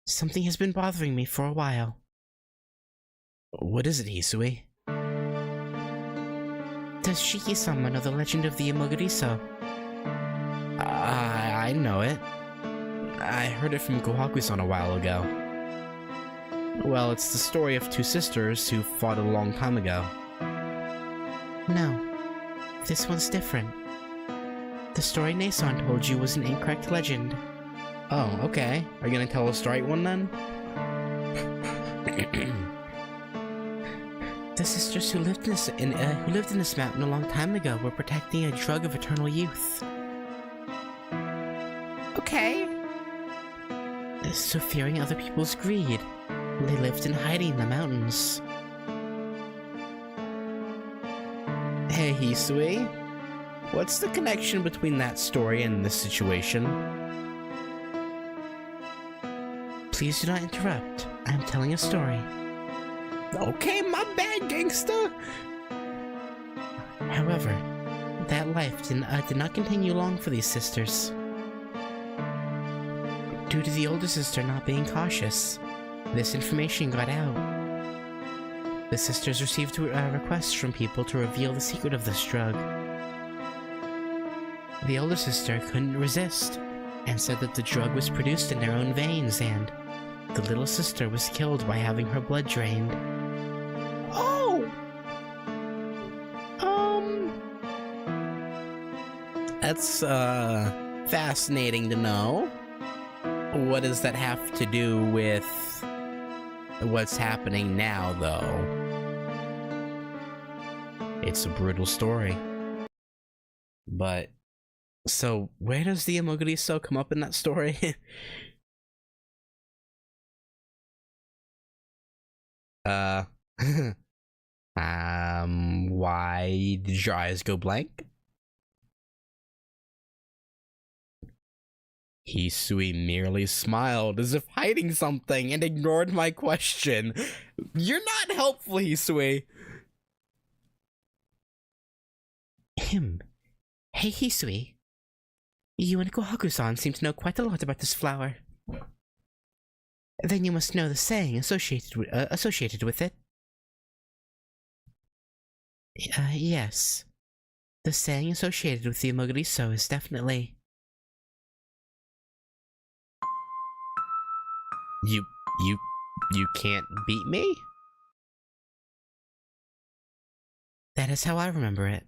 something has been bothering me for a while. What is it, Hisui? Does Shiki-sama know the legend of the Imogirisou? I know it. I heard it from Kohaku-san a while ago. Well, it's the story of two sisters who fought a long time ago. No, this one's different. The story Nason told you was an incorrect legend. Oh, okay. Are you gonna tell us the right one then? The sisters who lived in this mountain a long time ago were protecting a drug of eternal youth. Okay. So fearing other people's greed, they lived in hiding in the mountains. Hey, Hisui. What's the connection between that story and this situation? Please do not interrupt. I am telling a story. Okay, my bad, gangster. However, that life did not continue long for these sisters. Due to the older sister not being cautious, this information got out. The sisters received requests from people to reveal the secret of this drug. The older sister couldn't resist and said that the drug was produced in their own veins, and the little sister was killed by having her blood drained. Oh! That's, fascinating to know. What does that have to do with what's happening now, though? It's a brutal story. But, so, where does the Imogirisou come up in that story? Why did your eyes go blank? Hisui merely smiled as if hiding something and ignored my question. You're not helpful, Hisui. Hey, Hisui. You and Kohaku-san seem to know quite a lot about this flower. Then you must know the saying associated with it. Yes. The saying associated with the Imogirisou is definitely... You can't beat me? That is how I remember it.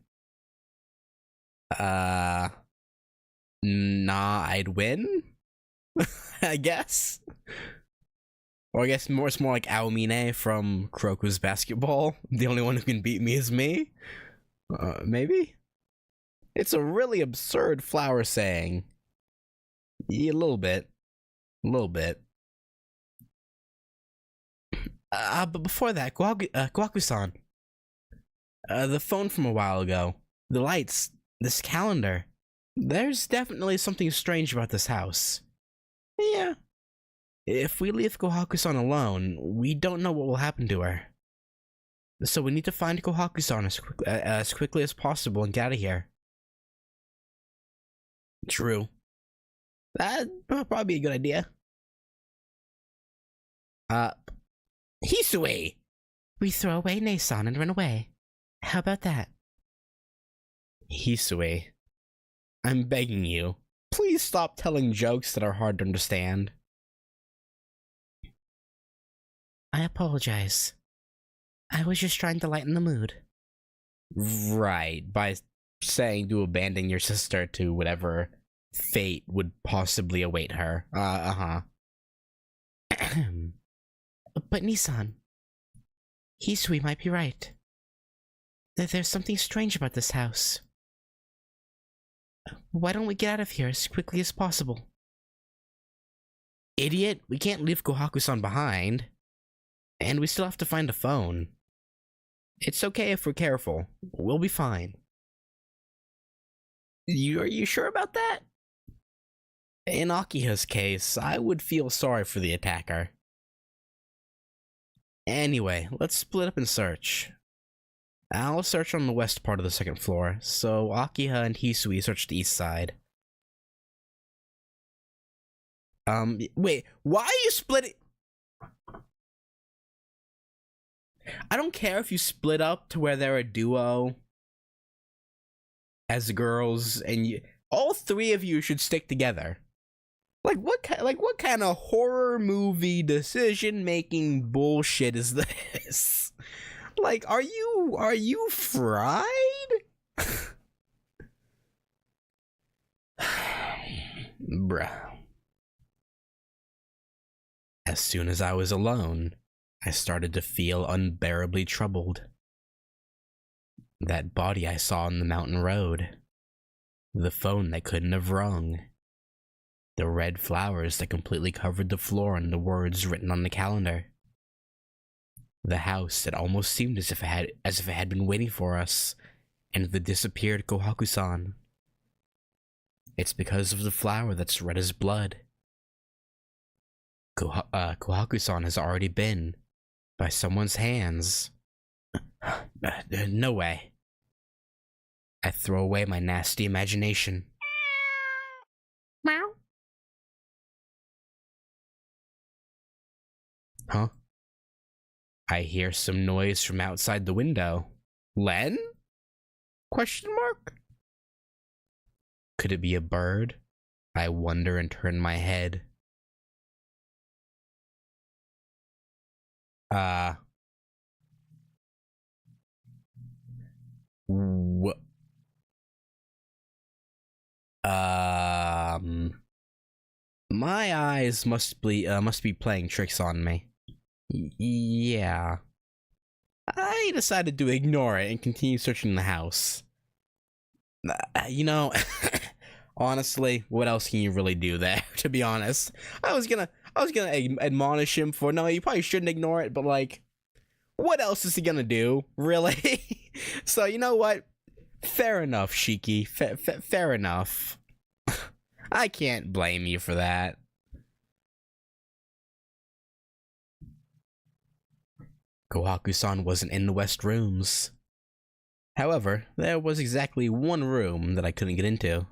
Nah, I'd win? I guess? Or I guess it's more like Aomine from Kuroko's Basketball. The only one who can beat me is me? Maybe? It's a really absurd flower saying. Yeah, a little bit. A little bit. But before that, Kohaku-san. The phone from a while ago. The lights. This calendar. There's definitely something strange about this house. Yeah. If we leave Kohaku-san alone, we don't know what will happen to her. So we need to find Kohaku-san as quickly as possible and get out of here. True. That'd probably be a good idea. Hisui! We throw away Nason and run away. How about that? Hisui, I'm begging you, please stop telling jokes that are hard to understand. I apologize. I was just trying to lighten the mood. Right, by saying to abandon your sister to whatever fate would possibly await her. But Nissan, Hisui might be right. There's something strange about this house. Why don't we get out of here as quickly as possible? Idiot, we can't leave Kohaku-san behind. And we still have to find a phone. It's okay if we're careful. We'll be fine. Are you sure about that? In Akiha's case, I would feel sorry for the attacker. Anyway, let's split up and search. I'll search on the west part of the second floor, so Akiha and Hisui search the east side. Wait, why are you splitting? I don't care if you split up to where they're a duo as girls, and all three of you should stick together. What kind of horror movie decision-making bullshit is this? Like, are you fried? Bruh. As soon as I was alone, I started to feel unbearably troubled. That body I saw on the mountain road. The phone that couldn't have rung. The red flowers that completely covered the floor and the words written on the calendar. The house that almost seemed as if it had been waiting for us, and the disappeared Kohaku-san. It's because of the flower that's red as blood. Kohaku-san has already been, by someone's hands. No way. I throw away my nasty imagination. Meow. Huh? I hear some noise from outside the window. Len? Question mark? Could it be a bird? I wonder and turn my head. My eyes must be playing tricks on me. Yeah. I decided to ignore it and continue searching the house. You know, honestly, what else can you really do there, to be honest? I was gonna admonish him for, no, you probably shouldn't ignore it, but like, what else is he gonna do, really? So, you know what? Fair enough, Shiki. Fair enough. I can't blame you for that. Kohaku-san wasn't in the west rooms. However, there was exactly one room that I couldn't get into.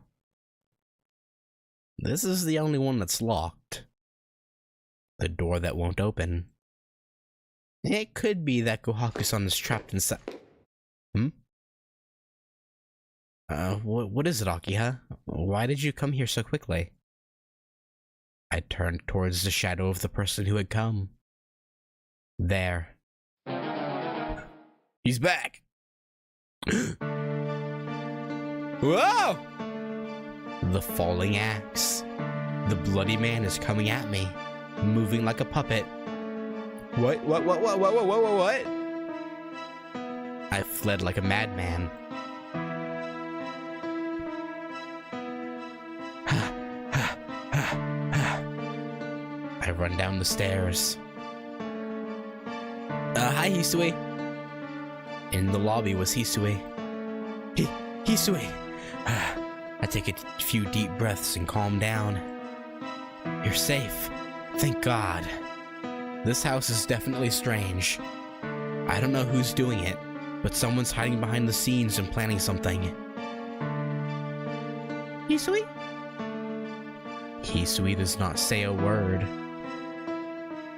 This is the only one that's locked. The door that won't open. It could be that Kohaku-san is trapped inside. What is it, Akiha? Why did you come here so quickly? I turned towards the shadow of the person who had come. There. He's back! Whoa! The falling axe. The bloody man is coming at me, moving like a puppet. What? I fled like a madman. I run down the stairs. Hi, Hisui. In the lobby was Hisui. Hisui. I take a few deep breaths and calm down. You're safe. Thank God. This house is definitely strange. I don't know who's doing it, but someone's hiding behind the scenes and planning something. Hisui? Hisui does not say a word.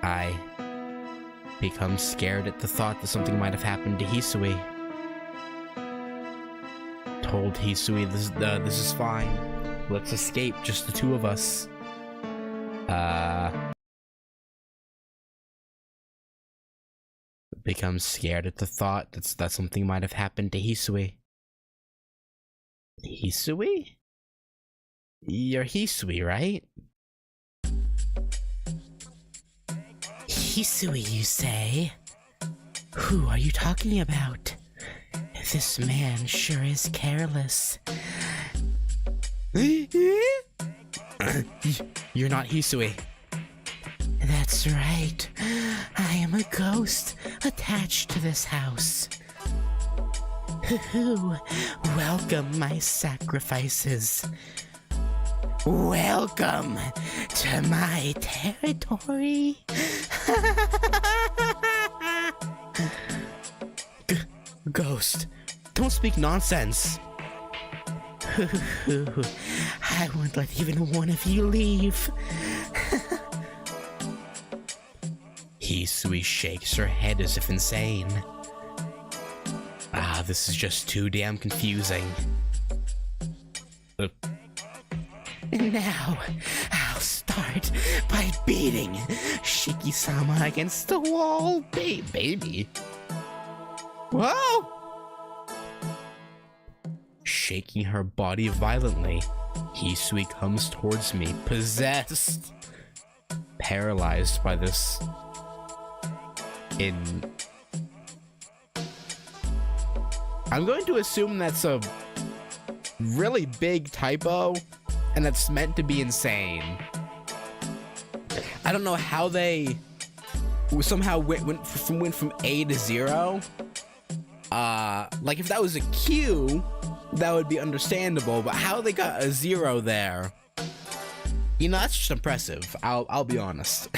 I become scared at the thought that something might have happened to Hisui. Told Hisui this is fine. Let's escape, just the two of us. Become scared at the thought that something might have happened to Hisui. Hisui? You're Hisui, right? Hisui, you say? Who are you talking about? This man sure is careless. You're not Hisui. That's right. I am a ghost attached to this house. Welcome, my sacrifices. Welcome to my territory. ghost. Don't speak nonsense. I won't let even one of you leave. Hisui shakes her head as if insane. Ah, this is just too damn confusing. Now, I'll start by beating Shiki-sama against the wall, Baby? Whoa! Shaking her body violently, Hisui comes towards me, possessed, paralyzed by this I'm going to assume that's a really big typo and that's meant to be insane. I don't know how they somehow went from A to 0. Like if that was a Q, that would be understandable, but how they got a 0 there, you know, that's just impressive. I'll be honest.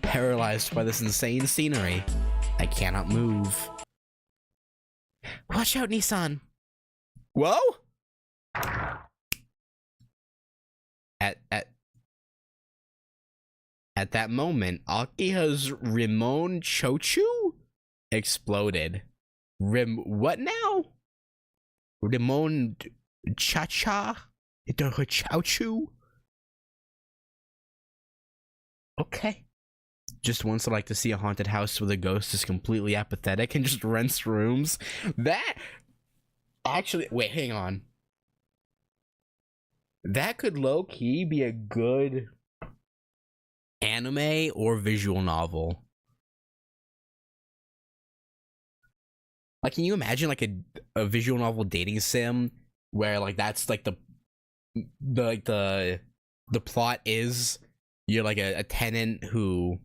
Paralyzed by this insane scenery, I cannot move. Watch out, Nissan. Whoa! At that moment, Akiha's Rimon Chochu exploded. What now? Rimon Cha-cha? Chochu? Okay. Just once I like to see a haunted house where the ghost is completely apathetic and just rents rooms. That actually, wait, hang on. That could low-key be a good anime or visual novel. Like, can you imagine like a visual novel dating sim where like that's like the plot is you're like a tenant who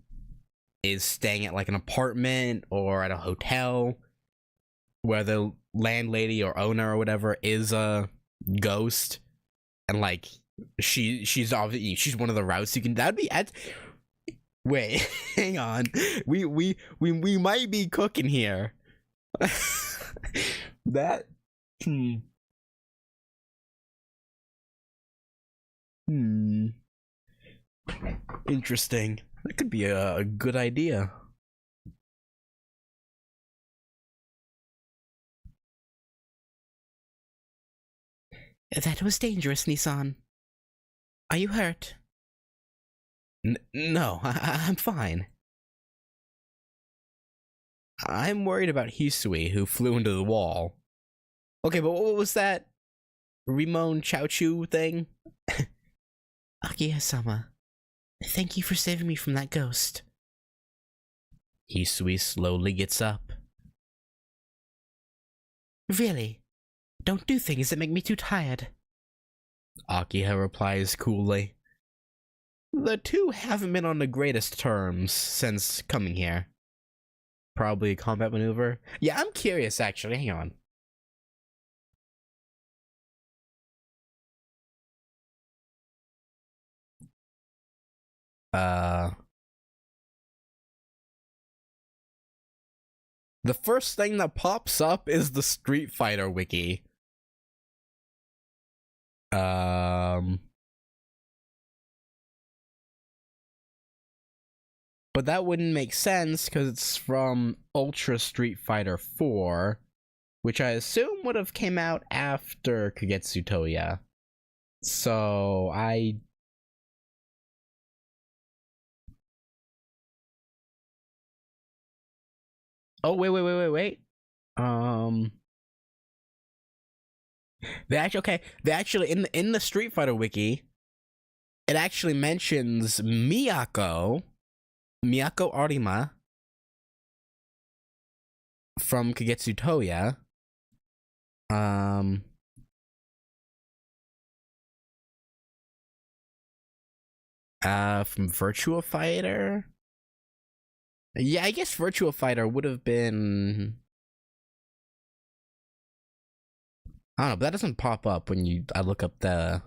is staying at like an apartment or at a hotel where the landlady or owner or whatever is a ghost, and like she's obviously she's one of the routes you can. That'd be at. Wait, hang on. We might be cooking here. That. Interesting. That could be a good idea. That was dangerous, Nissan. Are you hurt? No, I'm fine. I'm worried about Hisui, who flew into the wall. Okay, but what was that Rimon Chowchu thing? Akiha-sama, thank you for saving me from that ghost. Hisui slowly gets up. Really? Don't do things that make me too tired. Akiha replies coolly. The two haven't been on the greatest terms since coming here. Probably a combat maneuver. Yeah, I'm curious actually. Hang on. The first thing that pops up is the Street Fighter wiki. But that wouldn't make sense because it's from Ultra Street Fighter 4, which I assume would have came out after Kagetsu Tohya. So oh, wait. They actually in the Street Fighter wiki, it actually mentions Miyako Arima from Kagetsu Tohya. From Virtua Fighter. Yeah, I guess Virtua Fighter would have been. I don't know, but that doesn't pop up when I look up the.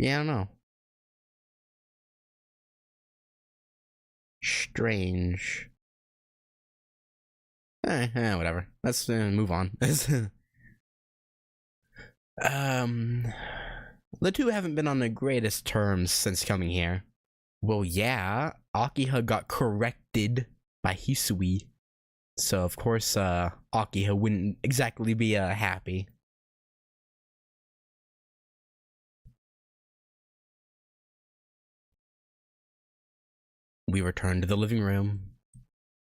Yeah, I don't know. Strange. Whatever. Let's move on. The two haven't been on the greatest terms since coming here. Well, yeah, Akiha got corrected by Hisui. So, of course, Akiha wouldn't exactly be happy. We returned to the living room.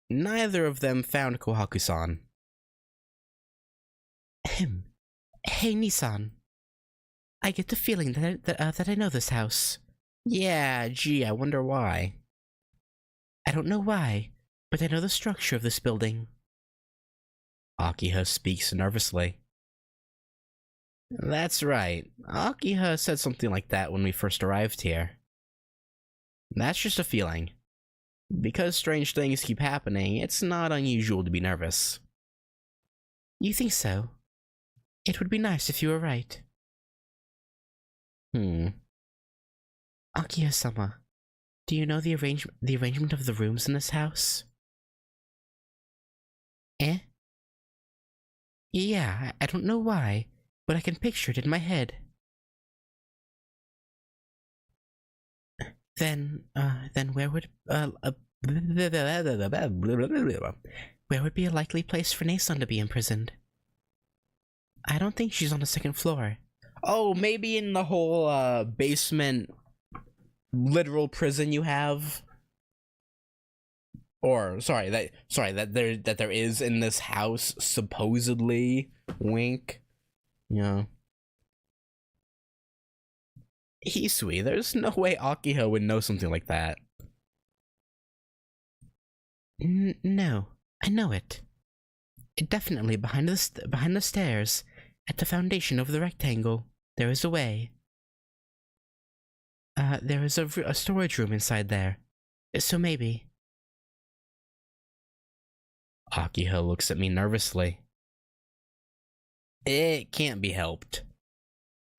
Neither of them found Kohaku-san. Hey, Nissan. I get the feeling that I know this house. Yeah, gee, I wonder why. I don't know why, but I know the structure of this building. Akiha speaks nervously. That's right. Akiha said something like that when we first arrived here. That's just a feeling. Because strange things keep happening, it's not unusual to be nervous. You think so? It would be nice if you were right. Akiha-sama, do you know the arrangement of the rooms in this house? Eh? Yeah, I don't know why, but I can picture it in my head. Then where would be a likely place for Nason to be imprisoned? I don't think she's on the second floor. Oh, maybe in the whole basement literal prison you have? Or that there is in this house, supposedly. Wink. Yeah. Hisui, there's no way Akiha would know something like that. No, I know it. Definitely behind the stairs, at the foundation over the rectangle, there is a way. There is a storage room inside there. So maybe. Akiha looks at me nervously. It can't be helped.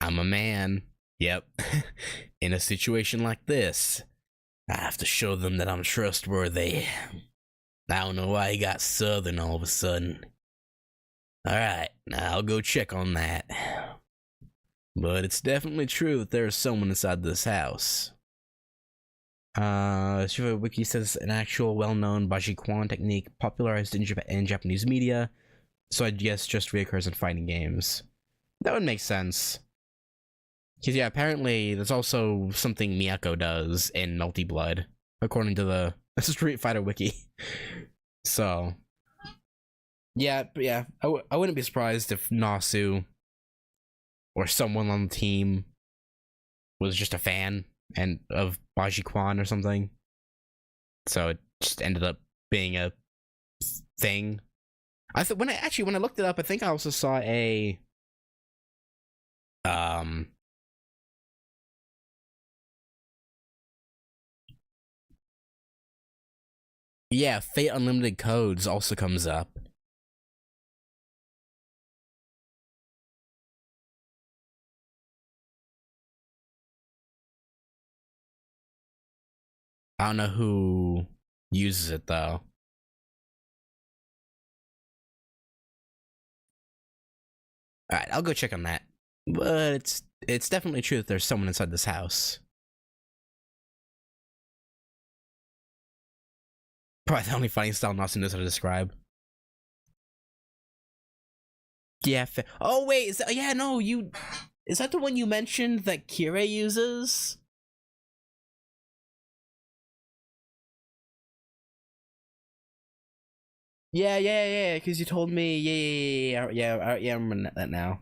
I'm a man. Yep. In a situation like this, I have to show them that I'm trustworthy. I don't know why he got southern all of a sudden. Alright, I'll go check on that. But it's definitely true that there's someone inside this house. Shiva Wiki says an actual well-known Bajikwan technique popularized in Japanese media, so I guess just reoccurs in fighting games. That would make sense. Because, yeah, apparently there's also something Miyako does in Melty Blood, according to the Street Fighter Wiki. So, yeah, I wouldn't be surprised if Nasu or someone on the team was just a fan of Bajikwan or something. So it just ended up being a thing. When I looked it up, I think I also saw a yeah, Fate Unlimited Codes also comes up. I don't know who uses it though. Alright, I'll go check on that. But it's definitely true that there's someone inside this house. Probably the only fighting style Nasu knows how to describe. Yeah, oh wait, is that the one you mentioned that Kirei uses? Yeah, because you told me, yeah, I remember that now.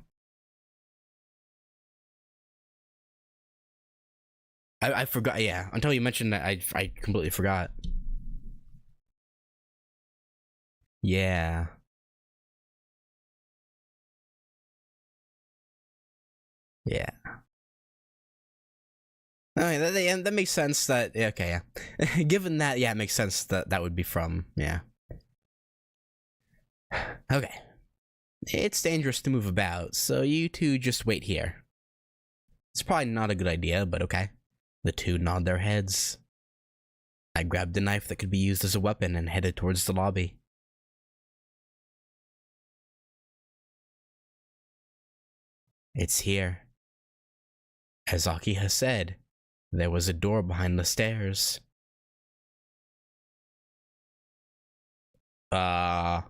I forgot, yeah, until you mentioned that, I completely forgot. Yeah. Yeah. Okay, that makes sense that, okay, yeah. Given that, yeah, it makes sense that that would be from, yeah. Okay. It's dangerous to move about, so you two just wait here. It's probably not a good idea, but okay. The two nod their heads. I grabbed a knife that could be used as a weapon and headed towards the lobby. It's here. As Aki has said, there was a door behind the stairs. The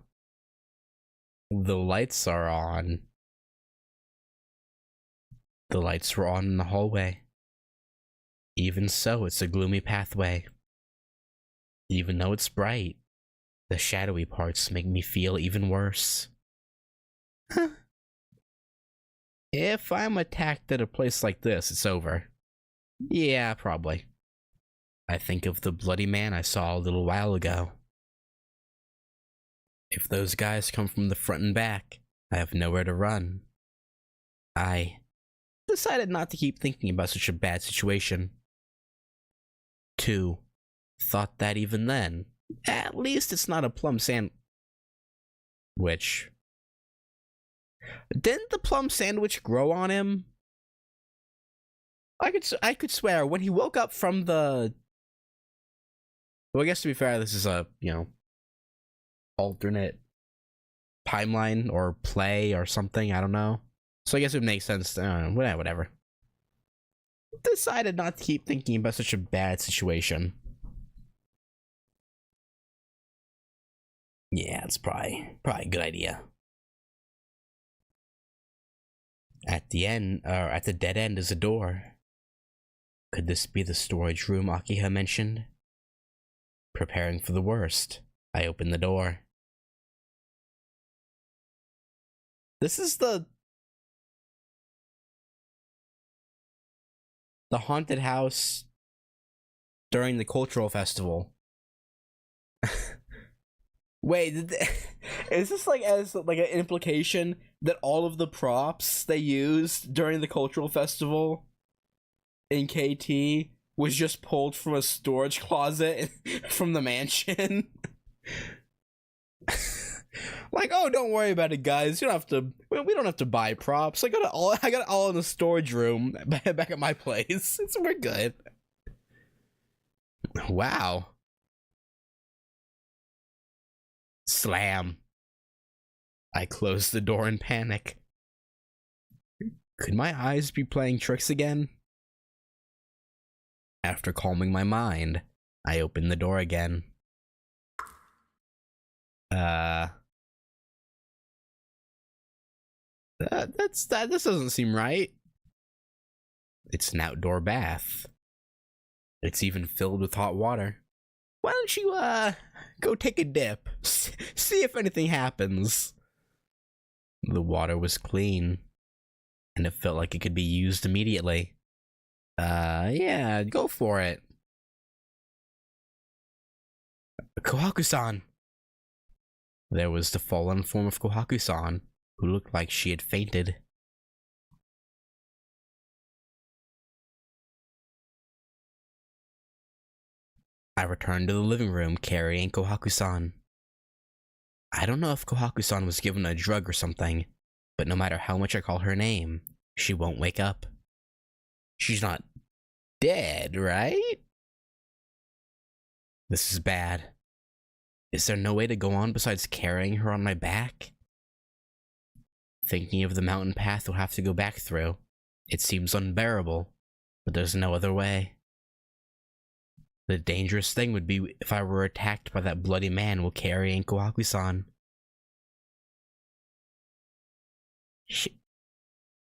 lights are on. The lights were on in the hallway. Even so, it's a gloomy pathway. Even though it's bright, the shadowy parts make me feel even worse. Huh. If I'm attacked at a place like this, it's over. Yeah, probably. I think of the bloody man I saw a little while ago. If those guys come from the front and back, I have nowhere to run. I decided not to keep thinking about such a bad situation. 2. Thought that even then, at least it's not a plum sandwich. Didn't the plum sandwich grow on him? I could swear when he woke up from the. Well, I guess to be fair, this is a alternate timeline or play or something. I don't know. So I guess it would make sense. Whatever. Decided not to keep thinking about such a bad situation. Yeah, it's probably a good idea. At the end, or at the dead end, is a door. Could this be the storage room Akiha mentioned? Preparing for the worst, I open the door. This is the haunted house during the cultural festival. Wait, is this as an implication that all of the props they used during the cultural festival in KT was just pulled from a storage closet from the mansion? Oh, don't worry about it, guys. You don't have to. We don't have to buy props. I got it all in the storage room back at my place. We're good. Wow. Slam. I closed the door in panic. Could my eyes be playing tricks again? After calming my mind, I opened the door again. This doesn't seem right. It's an outdoor bath. It's even filled with hot water. Why don't you, go take a dip? See if anything happens. The water was clean, and it felt like it could be used immediately. Yeah, go for it. Kohaku-san! There was the fallen form of Kohaku-san, who looked like she had fainted. I returned to the living room carrying Kohaku-san. I don't know if Kohaku-san was given a drug or something, but no matter how much I call her name, she won't wake up. She's not dead, right? This is bad. Is there no way to go on besides carrying her on my back? Thinking of the mountain path we'll have to go back through, it seems unbearable, but there's no other way. The dangerous thing would be if I were attacked by that bloody man while carrying Kohaku-san.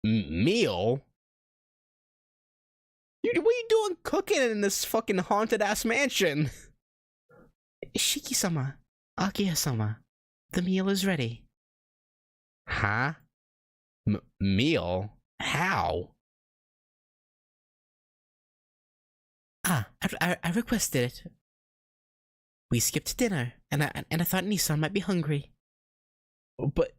Meal? What are you doing cooking in this fucking haunted-ass mansion? Shiki-sama, Akiha-sama, the meal is ready. Huh? Meal? How? I requested it. We skipped dinner, and I thought Nissan might be hungry. But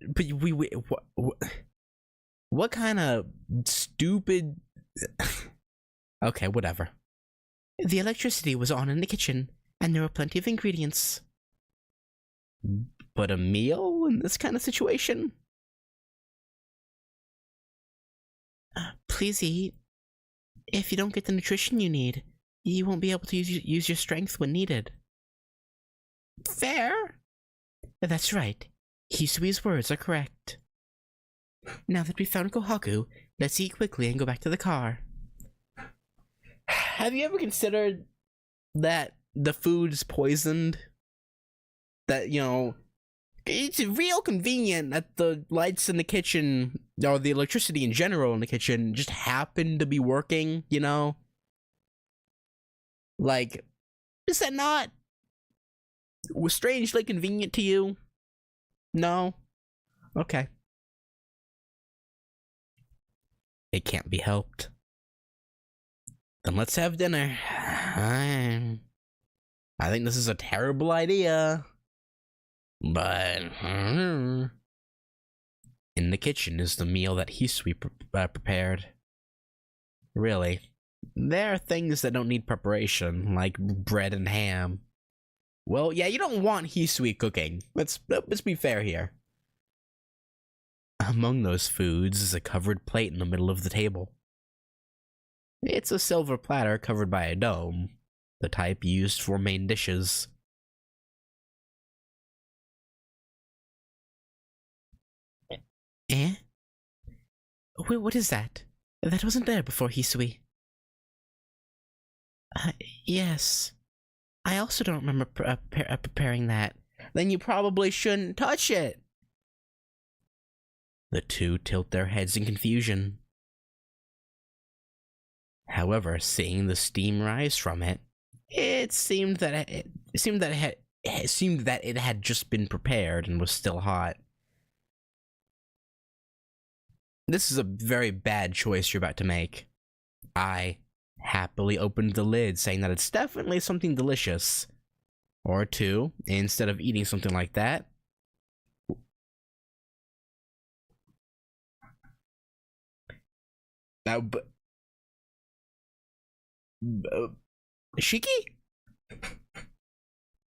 what kind of stupid... Okay, whatever. The electricity was on in the kitchen, and there were plenty of ingredients. But a meal in this kind of situation? Please eat. If you don't get the nutrition you need, you won't be able to use your strength when needed. Fair. That's right. Hisui's words are correct. Now that we've found Kohaku, let's eat quickly and go back to the car. Have you ever considered that the food's poisoned? That, you know, it's real convenient that the lights in the kitchen, or the electricity in general in the kitchen, just happen to be working, you know? Like, is that not strangely convenient to you? No? Okay. It can't be helped. Then let's have dinner. I think this is a terrible idea. But in the kitchen is the meal that Hisui prepared. Really, there are things that don't need preparation, like bread and ham. Well, yeah, you don't want Hisui cooking. Let's be fair here. Among those foods is a covered plate in the middle of the table. It's a silver platter covered by a dome, the type used for main dishes. Eh? What is that? That wasn't there before, Hisui. Yes. I also don't remember preparing that. Then you probably shouldn't touch it. The two tilt their heads in confusion. However, seeing the steam rise from it, it seemed that it had just been prepared and was still hot. This is a very bad choice you're about to make. I happily opened the lid, saying that it's definitely something delicious. Or two, instead of eating something like that. Now, Shiki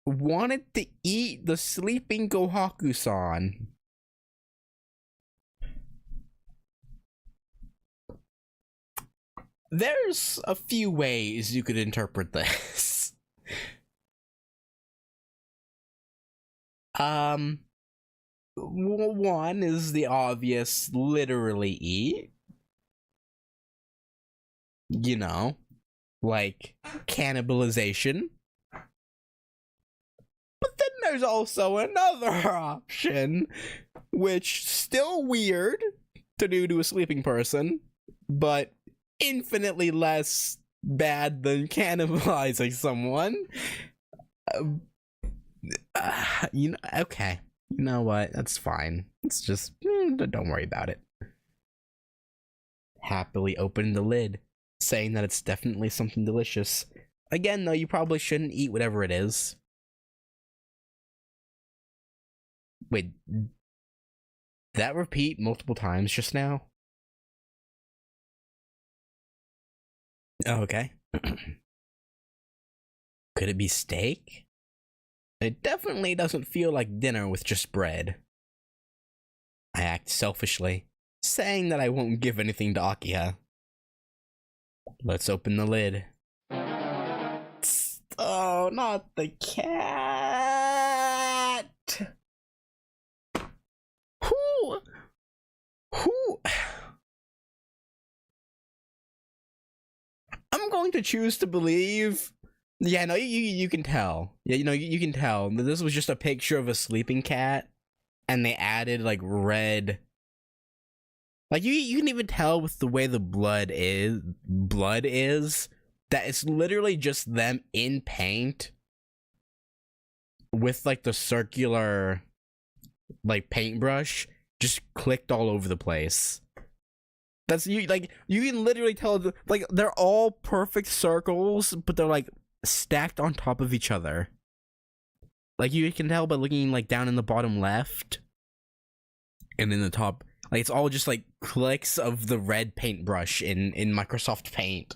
wanted to eat the sleeping Kohaku-san. There's a few ways you could interpret this. One is the obvious literally eat. You know, like cannibalization. But then there's also another option, which still weird to do to a sleeping person, but infinitely less bad than cannibalizing someone. You know, okay. You know what? That's fine. It's just, don't worry about it. Happily open the lid, saying that it's definitely something delicious. Again, though, you probably shouldn't eat whatever it is. Wait, did that repeat multiple times just now? Oh, okay. Could it be steak? It definitely doesn't feel like dinner with just bread. I act selfishly, saying that I won't give anything to Akiha. Let's open the lid. Oh, not the cat! Who? I'm going to choose to believe. Yeah, no, you can tell. Yeah, you can tell. This was just a picture of a sleeping cat, and they added like red. Like you can even tell with the way the blood is that it's literally just them in paint with like the circular like paintbrush just clicked all over the place. That's you can literally tell like they're all perfect circles, but they're like stacked on top of each other. Like you can tell by looking like down in the bottom left and in the top, like it's all just like clicks of the red paintbrush in Microsoft Paint.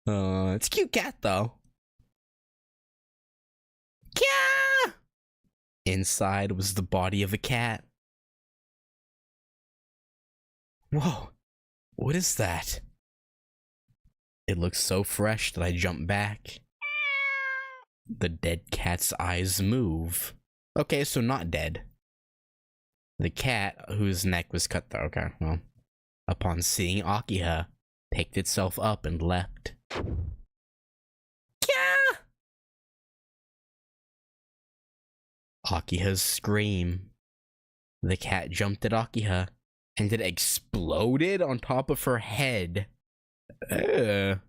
It's a cute cat though. Kya! Inside was the body of a cat. Whoa, What is that? It looks so fresh that I jump back. The dead cat's eyes move. Okay, so not dead. The cat, whose neck was cut though, okay, well. Upon seeing Akiha, picked itself up and left. Yeah! Akiha's scream. The cat jumped at Akiha, and it exploded on top of her head. With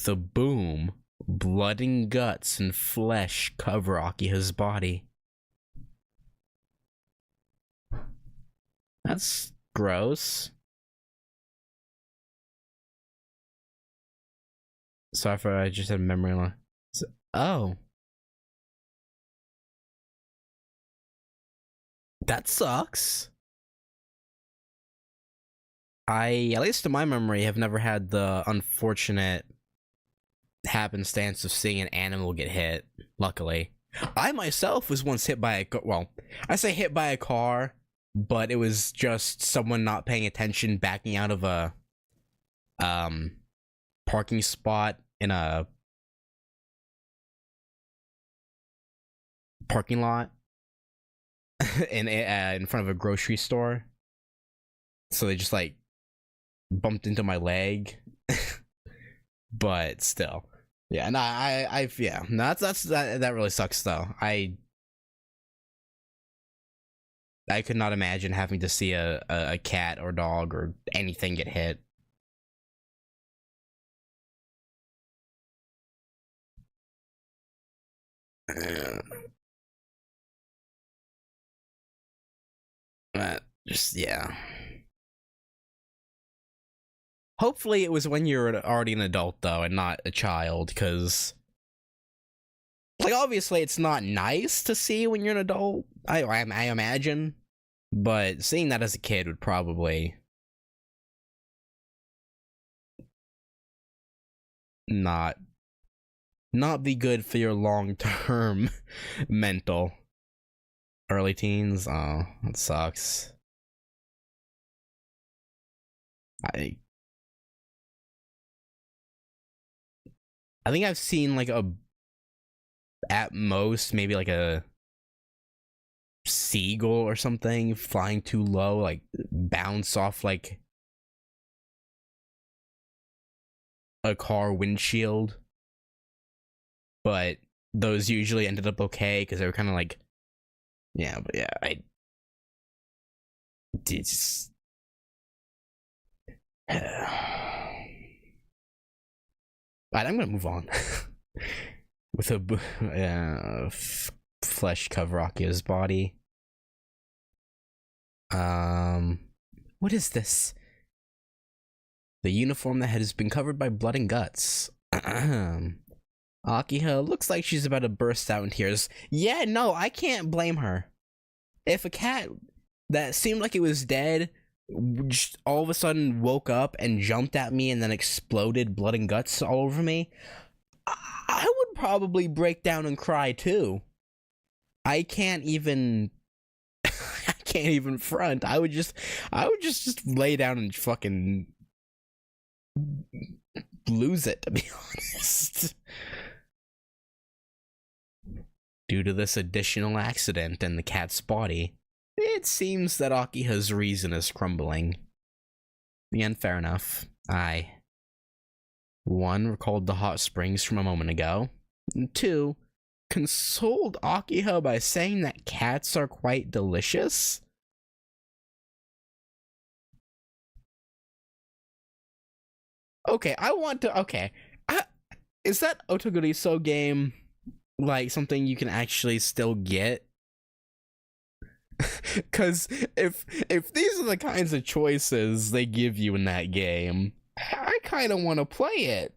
a boom, blood and guts and flesh cover Akiha's body. That's gross. Sorry for I just had memory loss. Oh. That sucks. I, at least in my memory, have never had the unfortunate happenstance of seeing an animal get hit, luckily. I myself was once hit by a car. Well, I say hit by a car, but it was just someone not paying attention backing out of a parking spot in a parking lot in front of a grocery store. So they just like bumped into my leg. But still. Yeah, no, yeah, no, that really sucks though. I could not imagine having to see a cat or dog or anything get hit. Just, yeah. Hopefully it was when you're already an adult, though, and not a child, because... Like, obviously it's not nice to see when you're an adult, I imagine, but seeing that as a kid would probably... not be good for your long-term mental. Early teens? Oh, that sucks. I think I've seen like at most maybe like a seagull or something flying too low, like bounce off like a car windshield. But those usually ended up okay because they were kind of like, yeah, but yeah, it's Alright, I'm gonna move on. With a flesh cover Akia's body. What is this? The uniform that has been covered by blood and guts. Akiha looks like she's about to burst out in tears. Yeah, no, I can't blame her. If a cat that seemed like it was dead just all of a sudden woke up and jumped at me and then exploded blood and guts all over me, I would probably break down and cry too. I can't even I can't even front. I would just lay down and fucking lose it, to be honest. Due to this additional accident in the cat's body, it seems that Akiha's reason is crumbling. And fair enough. I 1. Recalled the hot springs from a moment ago. 2. Consoled Akiha by saying that cats are quite delicious. Okay, is that Imogirisou game like something you can actually still get? Because if these are the kinds of choices they give you in that game, I kind of want to play it.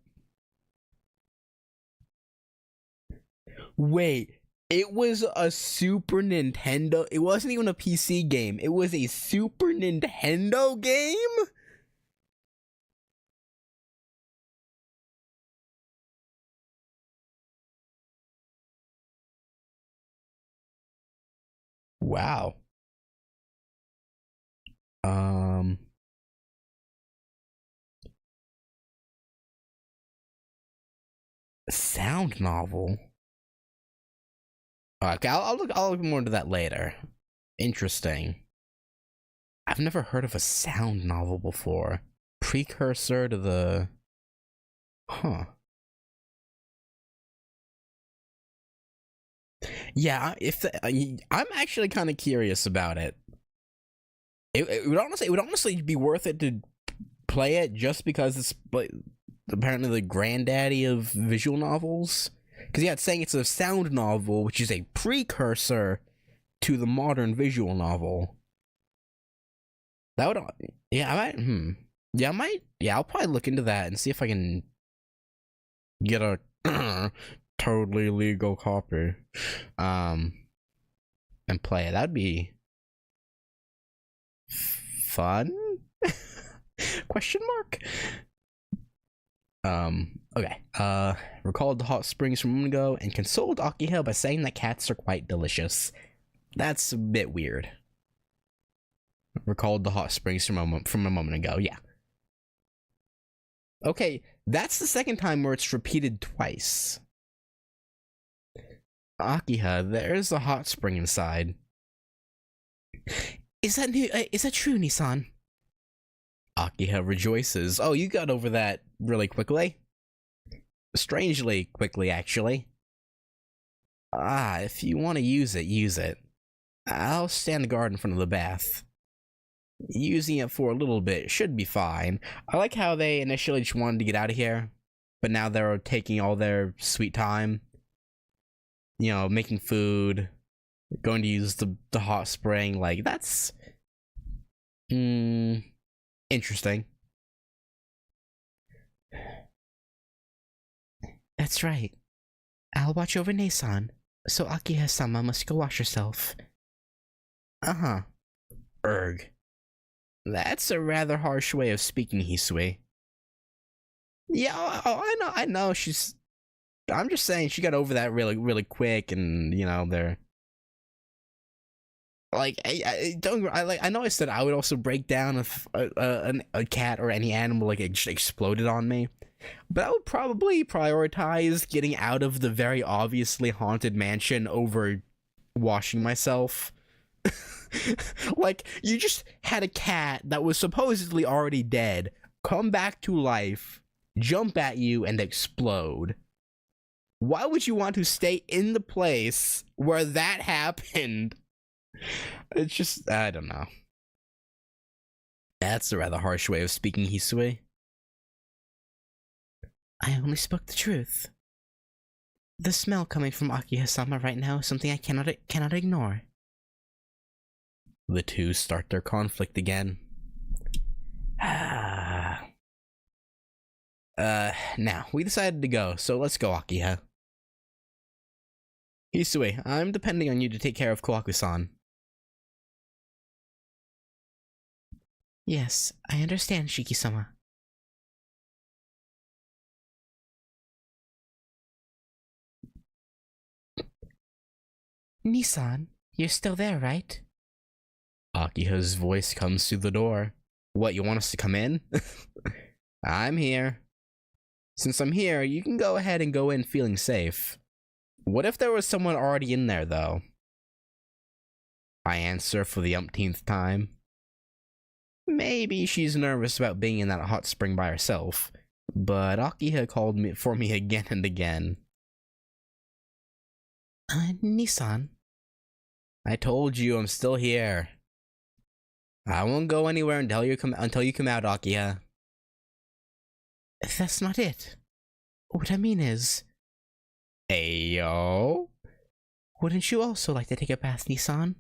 Wait, it was a Super Nintendo? It wasn't even a PC game. It was a Super Nintendo game? Wow. Sound novel. Okay, I'll look more into that later. Interesting. I've never heard of a sound novel before. Precursor to the... Huh. Yeah, I'm actually kind of curious about it. It would honestly be worth it to play it just because it's apparently the granddaddy of visual novels. Because yeah, it's saying it's a sound novel, which is a precursor to the modern visual novel. That would, yeah, I might, yeah, I'll probably look into that and see if I can get a totally legal copy, and play it. That'd be fun? Question mark? Okay. Recalled the hot springs from a moment ago and consoled Akiha by saying that cats are quite delicious. That's a bit weird. Recalled the hot springs from a moment ago, yeah. Okay, that's the second time where it's repeated twice. Akiha, there's a hot spring inside. Is that true, Nissan? Akiha rejoices. Oh, you got over that really quickly. Strangely quickly, actually. If you want to use it, use it. I'll stand guard in front of the bath. Using it for a little bit should be fine. I like how they initially just wanted to get out of here, but now they're taking all their sweet time. You know, making food, going to use the hot spring. Like, that's... interesting. That's right. I'll watch over Nissan, so Akiha-sama must go wash herself. Uh-huh. Erg. That's a rather harsh way of speaking, Hisui. Yeah, I know, she's... I'm just saying she got over that really, really quick, and, you know, they're... Like, I know I said I would also break down if a cat or any animal, like, it just exploded on me. But I would probably prioritize getting out of the very obviously haunted mansion over washing myself. Like, you just had a cat that was supposedly already dead come back to life, jump at you, and explode. Why would you want to stay in the place where that happened? It's just, I don't know. That's a rather harsh way of speaking, Hisui. I only spoke the truth. The smell coming from Akiha-sama right now is something I cannot ignore. The two start their conflict again. Now, we decided to go, so let's go, Akiha. Hisui, I'm depending on you to take care of Kohaku-san. Yes, I understand, Shiki-sama. Nissan, you're still there, right? Akiha's voice comes through the door. What, you want us to come in? I'm here. Since I'm here, you can go ahead and go in feeling safe. What if there was someone already in there, though? I answer for the umpteenth time. Maybe she's nervous about being in that hot spring by herself, but Akiha called for me again and again. Nissan? I told you I'm still here. I won't go anywhere until you come out, Akiha. That's not it. What I mean is... Ayo? Wouldn't you also like to take a bath, Nissan?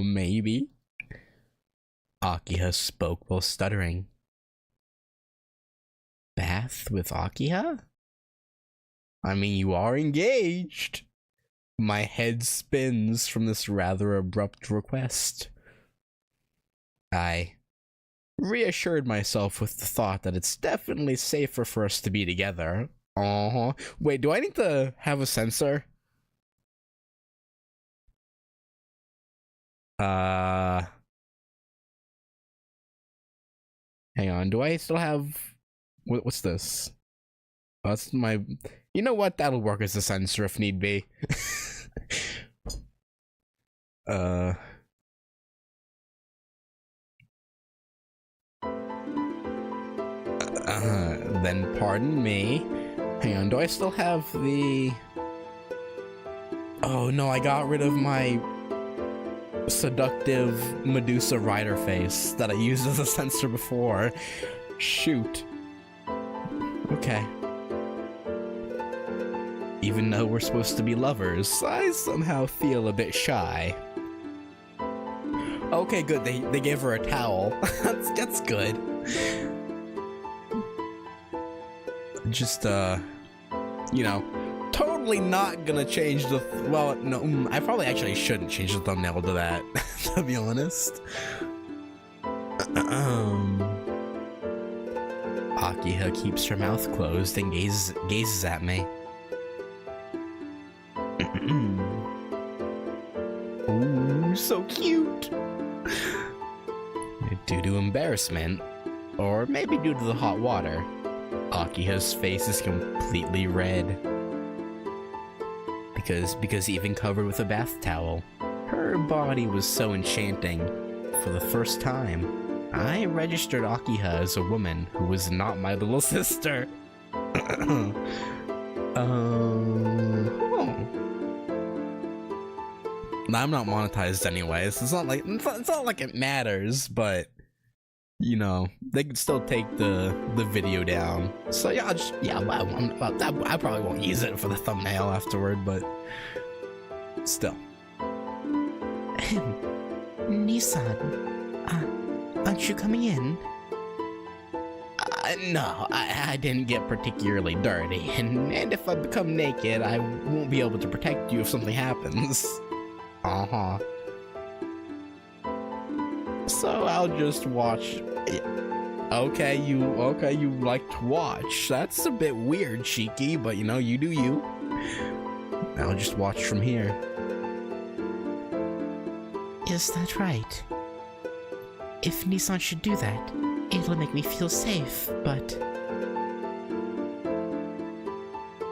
Maybe. Akiha spoke while stuttering. Bath with Akiha? I mean, you are engaged. My head spins from this rather abrupt request. I reassured myself with the thought that it's definitely safer for us to be together. Wait, do I need to have a sensor? Hang on, do I still have What's this? Oh, that's my... You know what? That'll work as a censor if need be. Then pardon me. Hang on, do I still have the... Oh no, I got rid of my seductive Medusa rider face that I used as a censor before. Shoot. Okay. Even though we're supposed to be lovers, I somehow feel a bit shy. Okay, good. They gave her a towel. That's good. Just, you know, totally not gonna change the... well, no, I probably actually shouldn't change the thumbnail to that, to be honest. Akiha keeps her mouth closed and gazes at me. Ooh, so cute! Due to embarrassment, or maybe due to the hot water, Akiha's face is completely red. Because even covered with a bath towel, her body was so enchanting. For the first time, I registered Akiha as a woman who was not my little sister. I'm not monetized anyways. It's not like it matters, but you know, they can still take the video down. So yeah, I probably won't use it for the thumbnail afterward, but still. Nissan, aren't you coming in? No, I didn't get particularly dirty, and if I become naked, I won't be able to protect you if something happens. Uh-huh. So I'll just watch. Okay, you like to watch. That's a bit weird, Cheeky, but you know, you do you. I'll just watch from here. Is that right? If Nissan should do that, it'll make me feel safe, but...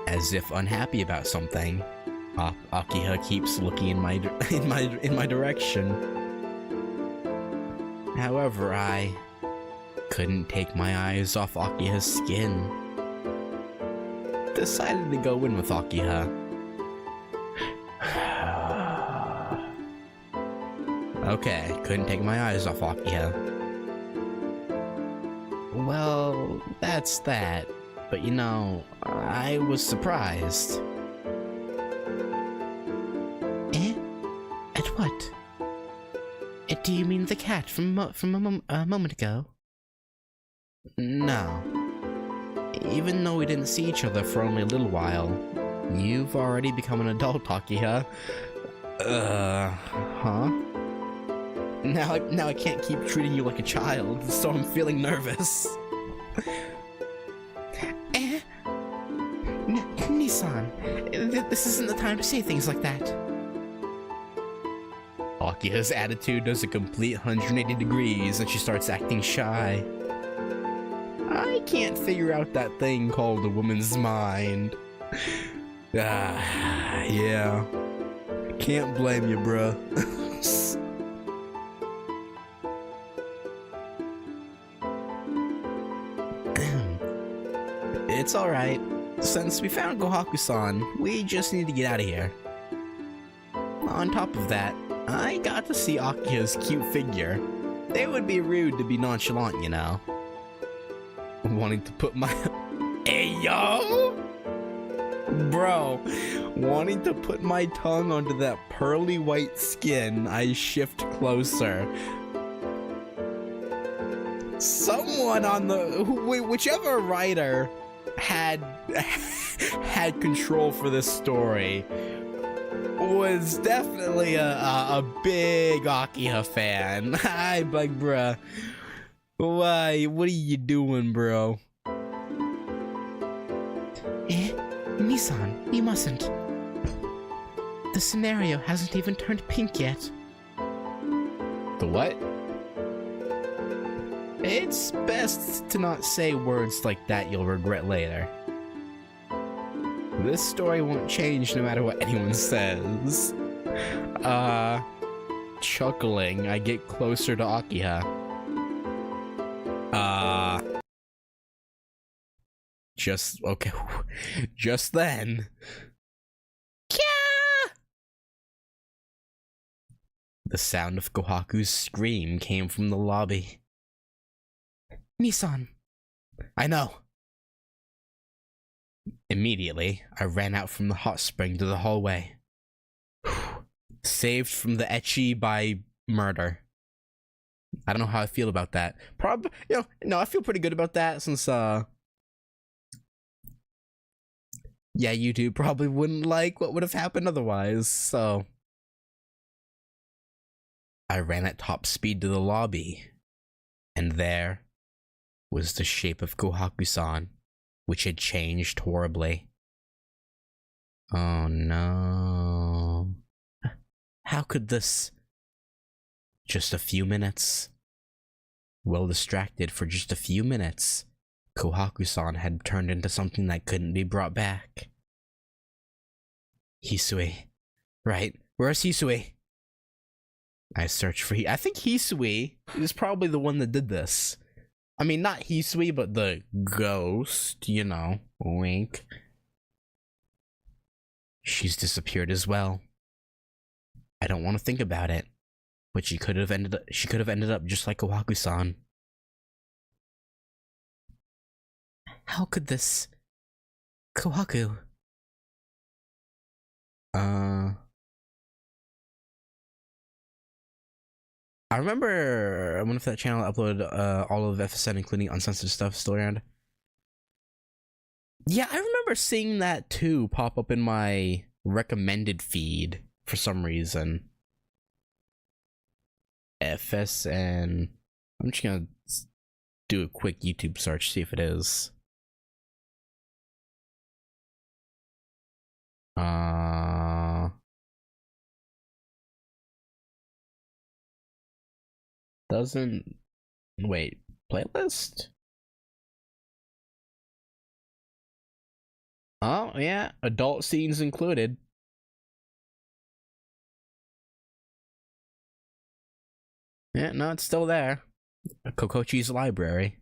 As if unhappy about something, Akiha keeps looking in my direction. However, I couldn't take my eyes off Akiha's skin. Decided to go in with Akiha. Okay, couldn't take my eyes off Akiha. Well, that's that. But you know, I was surprised. Eh? At what? Do you mean the cat from a moment ago? No. Even though we didn't see each other for only a little while, you've already become an adult, Akiha. Huh? Now I can't keep treating you like a child, so I'm feeling nervous. Nissan, this isn't the time to say things like that. Akiha's attitude does a complete 180 degrees and she starts acting shy. I can't figure out that thing called a woman's mind. Yeah. Can't blame you, bruh. It's alright. Since we found Gohaku-san, we just need to get out of here. On top of that, I got to see Akiha's cute figure. It would be rude to be nonchalant, you know. Wanting to put my... Hey, yo! Bro, wanting to put my tongue onto that pearly white skin, I shift closer. Someone on the... Whichever writer had control for this story was definitely a big Akiha fan. I'm like, bruh, why? What are you doing, bro? Nissan, you mustn't. The scenario hasn't even turned pink yet. The what? It's best to not say words like that you'll regret later. This story won't change no matter what anyone says. Chuckling, I get closer to Akiha. Okay. Just then. Kya! The sound of Kohaku's scream came from the lobby. Nissan. I know. Immediately, I ran out from the hot spring to the hallway. Saved from the ecchi by murder. I don't know how I feel about that. No, I feel pretty good about that since, yeah, YouTube probably wouldn't like what would have happened otherwise, so. I ran at top speed to the lobby, and there was the shape of Kohaku-san, which had changed horribly. Oh no. How could this? Just a few minutes. Well distracted for just a few minutes, Kohaku-san had turned into something that couldn't be brought back. Hisui. Right, where's Hisui? I searched for I think Hisui is probably the one that did this. I mean, not Hisui, but the ghost, you know, wink. She's disappeared as well. I don't want to think about it, but she could have ended up just like Kohaku-san. How could this... Kohaku? I remember, I wonder if that channel uploaded all of FSN, including uncensored stuff, still around. Yeah, I remember seeing that too pop up in my recommended feed for some reason. FSN. I'm just gonna do a quick YouTube search, see if it is. Doesn't... Wait, playlist? Oh, yeah, adult scenes included. Yeah, no, it's still there. Kokochi's library.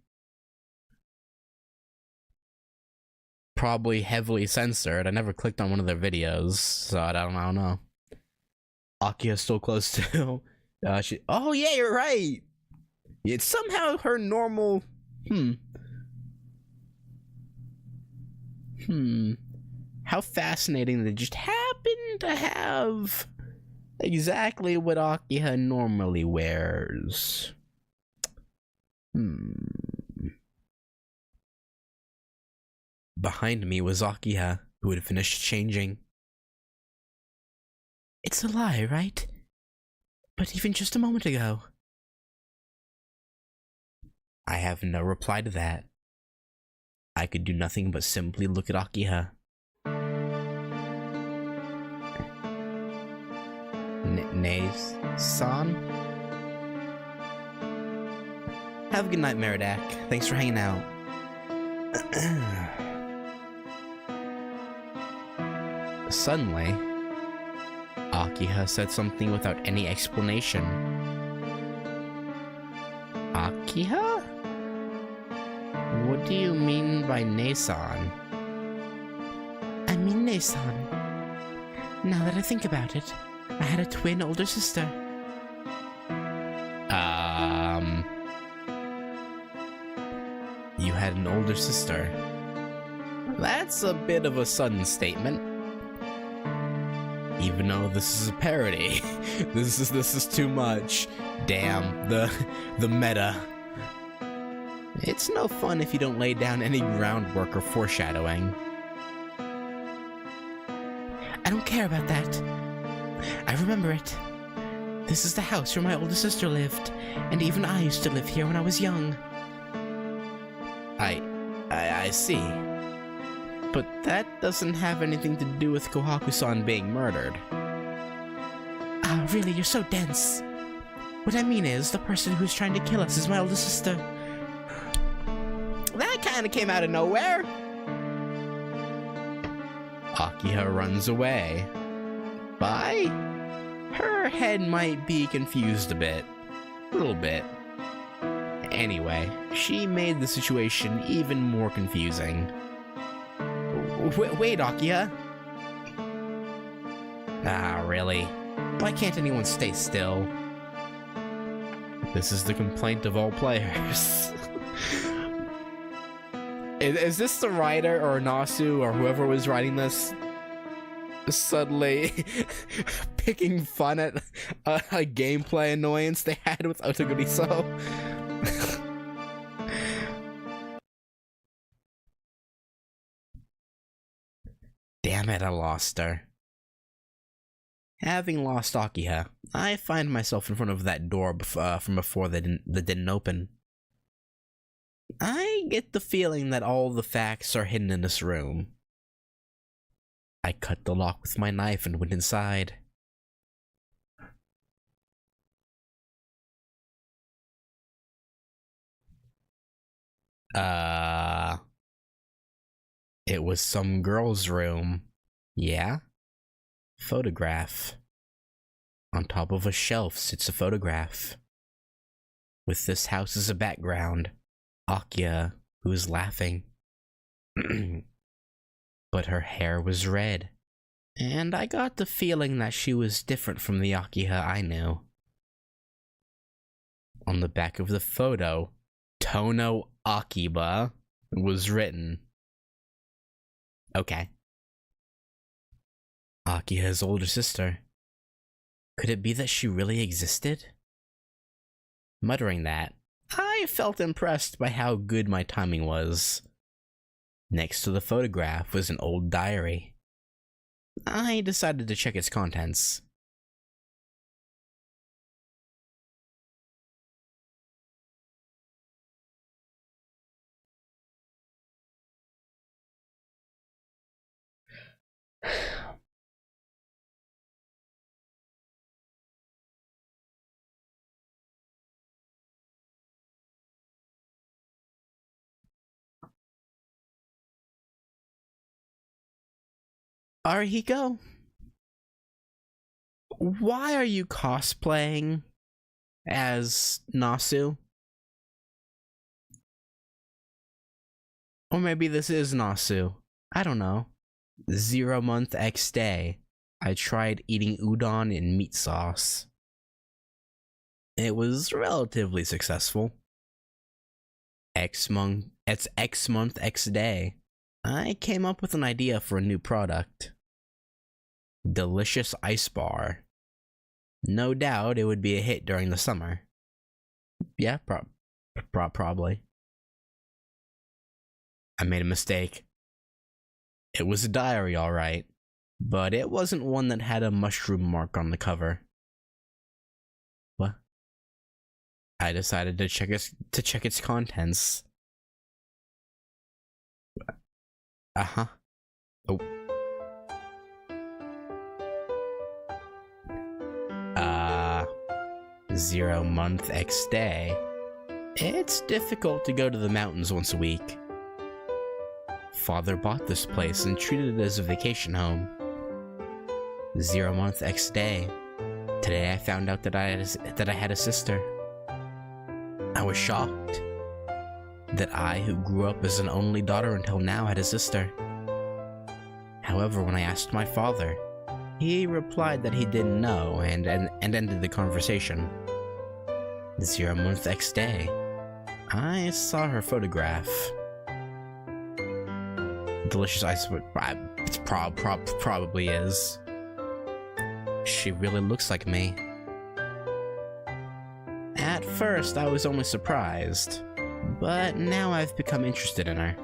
Probably heavily censored. I never clicked on one of their videos, so I don't know. Akiha's still close to... oh yeah, you're right. It's somehow her normal. How fascinating that just happened to have exactly what Akiha normally wears. Behind me was Akiha, who had finished changing. It's a lie, right? But even just a moment ago. I have no reply to that. I could do nothing but simply look at Akiha. Nae-san? Have a good night, Meridak. Thanks for hanging out. Suddenly, Akiha said something without any explanation. Akiha? What do you mean by Nae-san? I mean Nae-san. Now that I think about it, I had a twin older sister. You had an older sister. That's a bit of a sudden statement. Even though this is a parody, this is too much. Damn, the meta. It's no fun if you don't lay down any groundwork or foreshadowing. I don't care about that. I remember it. This is the house where my older sister lived, and even I used to live here when I was young. I see. But that doesn't have anything to do with Kohaku-san being murdered. Ah, really, you're so dense. What I mean is, the person who's trying to kill us is my older sister. kind of came out of nowhere. Akiha runs away. Bye? Her head might be confused a bit. A little bit. Anyway, she made the situation even more confusing. Wait, Akiha? Ah, really? Why can't anyone stay still? This is the complaint of all players. Is this the writer or Nasu or whoever was writing this suddenly picking fun at a gameplay annoyance they had with Imogirisou? Damn it, I lost her. Having lost Akiha, I find myself in front of that door from before that didn't open. I get the feeling that all the facts are hidden in this room. I cut the lock with my knife and went inside. It was some girl's room. Yeah? Photograph. On top of a shelf sits a photograph. With this house as a background, Akiha, who is laughing. But her hair was red, and I got the feeling that she was different from the Akiha I knew. On the back of the photo, Tono Akiba was written. Okay. Akiha's older sister. Could it be that she really existed? Muttering that, I felt impressed by how good my timing was. Next to the photograph was an old diary. I decided to check its contents. Arihiko? Why are you cosplaying as Nasu? Or maybe this is Nasu. I don't know. 0 month X day. I tried eating udon in meat sauce. It was relatively successful. X month X day. I came up with an idea for a new product. Delicious ice bar. No doubt it would be a hit during the summer. Yeah, probably. I made a mistake. It was a diary, alright, but it wasn't one that had a mushroom mark on the cover. What? I decided to check its contents. Uh-huh. Oh. 0 month X day. It's difficult to go to the mountains once a week. Father bought this place and treated it as a vacation home. 0 month X day. Today I found out that I had a sister. I was shocked that I, who grew up as an only daughter until now, had a sister. However, when I asked my father, he replied that he didn't know and ended the conversation. 0 month X day. I saw her photograph. Delicious ice, it probably is. She really looks like me. At first, I was only surprised, but now I've become interested in her.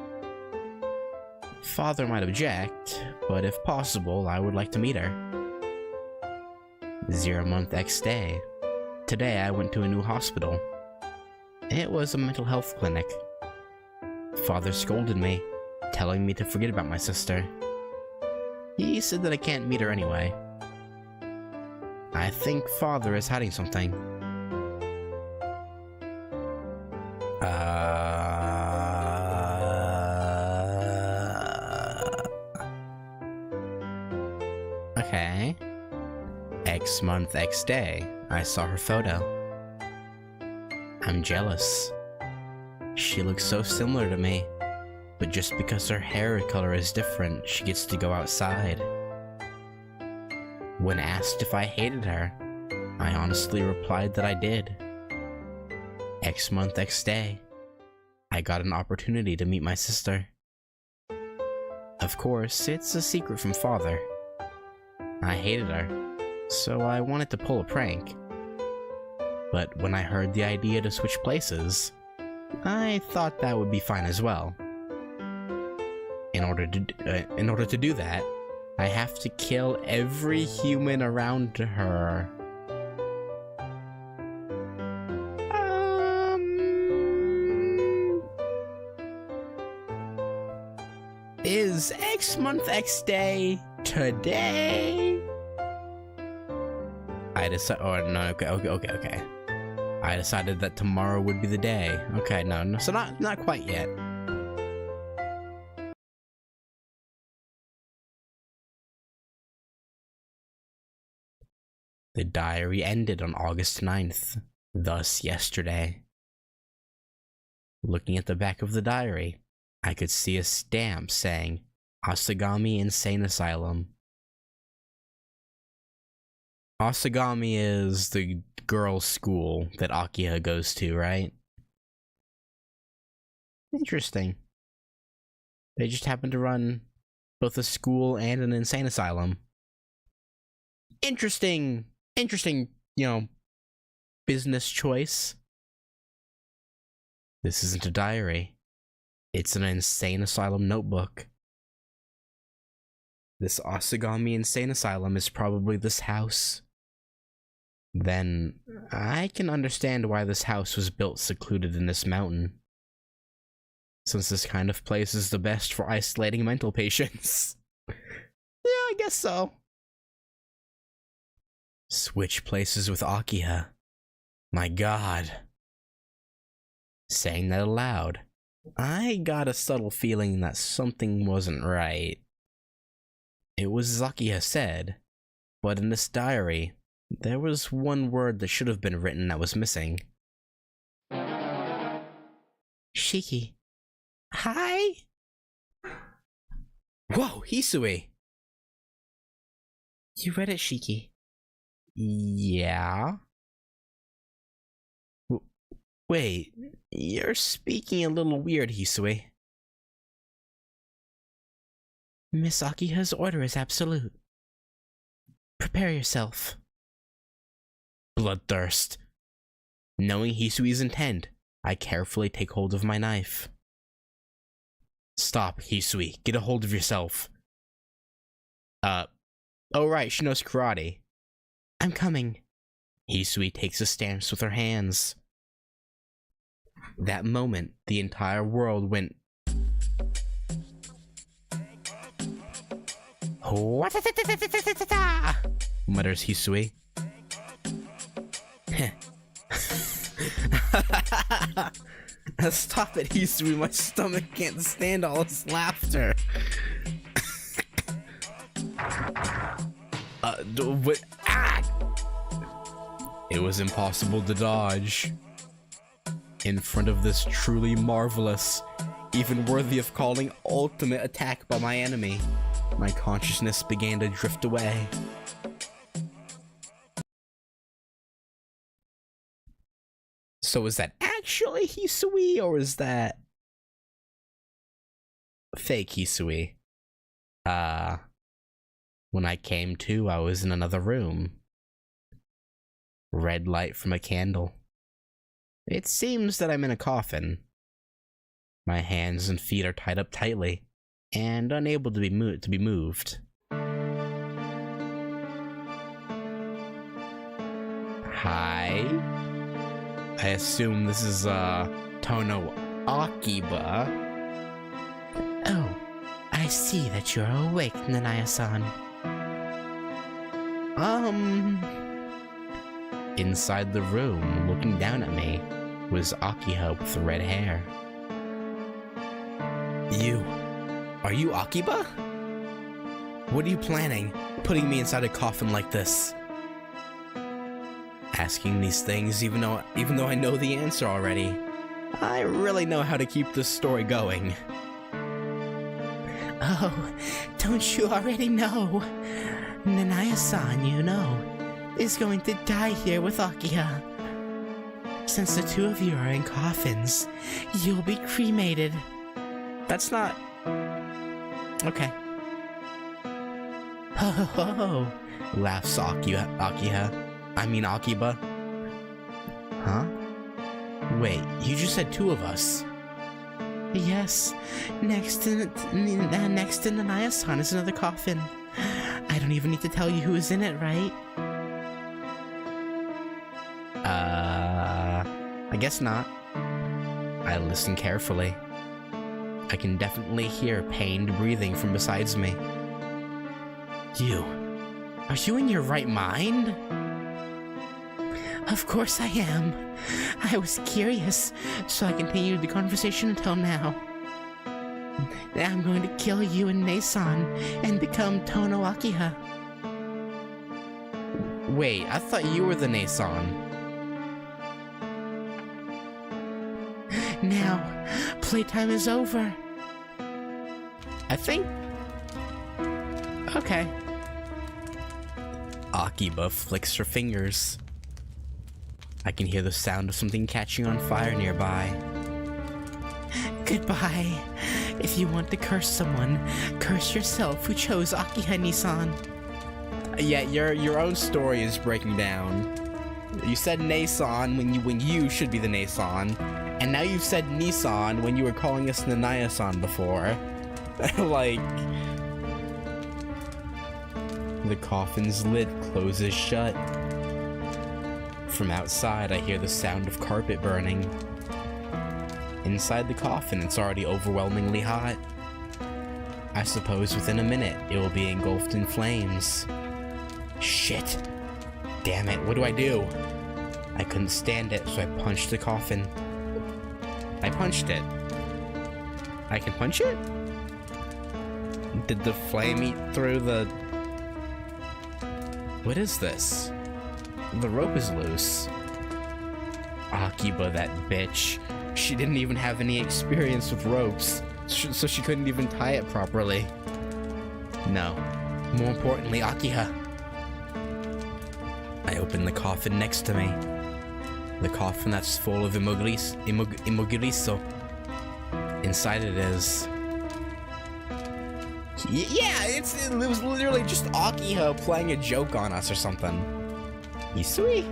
Father might object, but if possible, I would like to meet her. 0 month X day. Today I went to a new hospital. It was a mental health clinic. Father scolded me, telling me to forget about my sister. He said that I can't meet her anyway. I think Father is hiding something. X month, X day, I saw her photo. I'm jealous. She looks so similar to me, but just because her hair color is different, she gets to go outside. When asked if I hated her, I honestly replied that I did. X month, X day, I got an opportunity to meet my sister. Of course, it's a secret from father. I hated her, so I wanted to pull a prank. But when I heard the idea to switch places, I thought that would be fine as well. In order to do that, I have to kill every human around her. Is X month, X day today? I decided. Oh no. Okay. I decided that tomorrow would be the day. Okay, no. So not quite yet. The diary ended on August 9th, thus yesterday. Looking at the back of the diary, I could see a stamp saying Asagami Insane Asylum. Asagami is the girls' school that Akiha goes to, right? Interesting. They just happen to run both a school and an insane asylum. Interesting, business choice. This isn't a diary. It's an insane asylum notebook. This Asagami Insane Asylum is probably this house. Then I can understand why this house was built secluded in this mountain, since this kind of place is the best for isolating mental patients. Yeah, I guess so. Switch places with Akiha. My god. Saying that aloud, I got a subtle feeling that something wasn't right. It was as Akiha said, but in this diary, there was one word that should have been written that was missing. Shiki. Hi? Whoa, Hisui! You read it, Shiki. Yeah? Wait, you're speaking a little weird, Hisui. Miss Akiha's order is absolute. Prepare yourself. Bloodthirst. Knowing Hisui's intent, I carefully take hold of my knife. Stop, Hisui. Get a hold of yourself. Oh right, she knows karate. I'm coming. Hisui takes a stance with her hands. That moment, the entire world went... mutters Hisui. Stop it, Hisui. My stomach can't stand all this laughter. What? Ah! It was impossible to dodge. In front of this truly marvelous, even worthy of calling ultimate attack by my enemy, my consciousness began to drift away. So is that actually Hisui, or is that fake Hisui? When I came to, I was in another room. Red light from a candle. It seems that I'm in a coffin. My hands and feet are tied up tightly, and unable to be moved. Hi? I assume this is, Tono Akiba. Oh, I see that you're awake, Nanaya-san. Inside the room, looking down at me, was Akiha with red hair. Are you Akiba? What are you planning, putting me inside a coffin like this? Asking these things even though I know the answer already. I really know how to keep this story going. Oh, don't you already know? Nanaya-san, you know, is going to die here with Akiha. Since the two of you are in coffins, you'll be cremated. That's not... Okay. Ho ho ho ho, Laughs Akiba. Huh? Wait, you just said two of us. Yes, next to Nanaya-san is another coffin. I don't even need to tell you who is in it, right? I guess not. I listen carefully. I can definitely hear pained breathing from besides me. Are you in your right mind? Of course I am. I was curious, so I continued the conversation until now. Now I'm going to kill you and Nei-san and become Tono Akiha. Wait, I thought you were the Nei-san. Now, playtime is over. I think... Okay. Akiba flicks her fingers. I can hear the sound of something catching on fire nearby. Goodbye. If you want to curse someone, curse yourself who chose Akiha-ni-san. Yeah, your own story is breaking down. You said Nei-san when you should be the Nei-san, and now you've said Ni-san when you were calling us Nanaya-san before. Like... The coffin's lid closes shut. From outside, I hear the sound of carpet burning. Inside the coffin, it's already overwhelmingly hot. I suppose within a minute, it will be engulfed in flames. Shit. Damn it, what do I do? I couldn't stand it, so I punched the coffin. I punched it. I can punch it? Did the flame eat through the... What is this? The rope is loose. Akiba, that bitch. She didn't even have any experience with ropes, so she couldn't even tie it properly. No. More importantly, Akiha. I open the coffin next to me. The coffin that's full of Imogirisou. Inside it is... Yeah, it was literally just Akiha playing a joke on us or something. Hisui?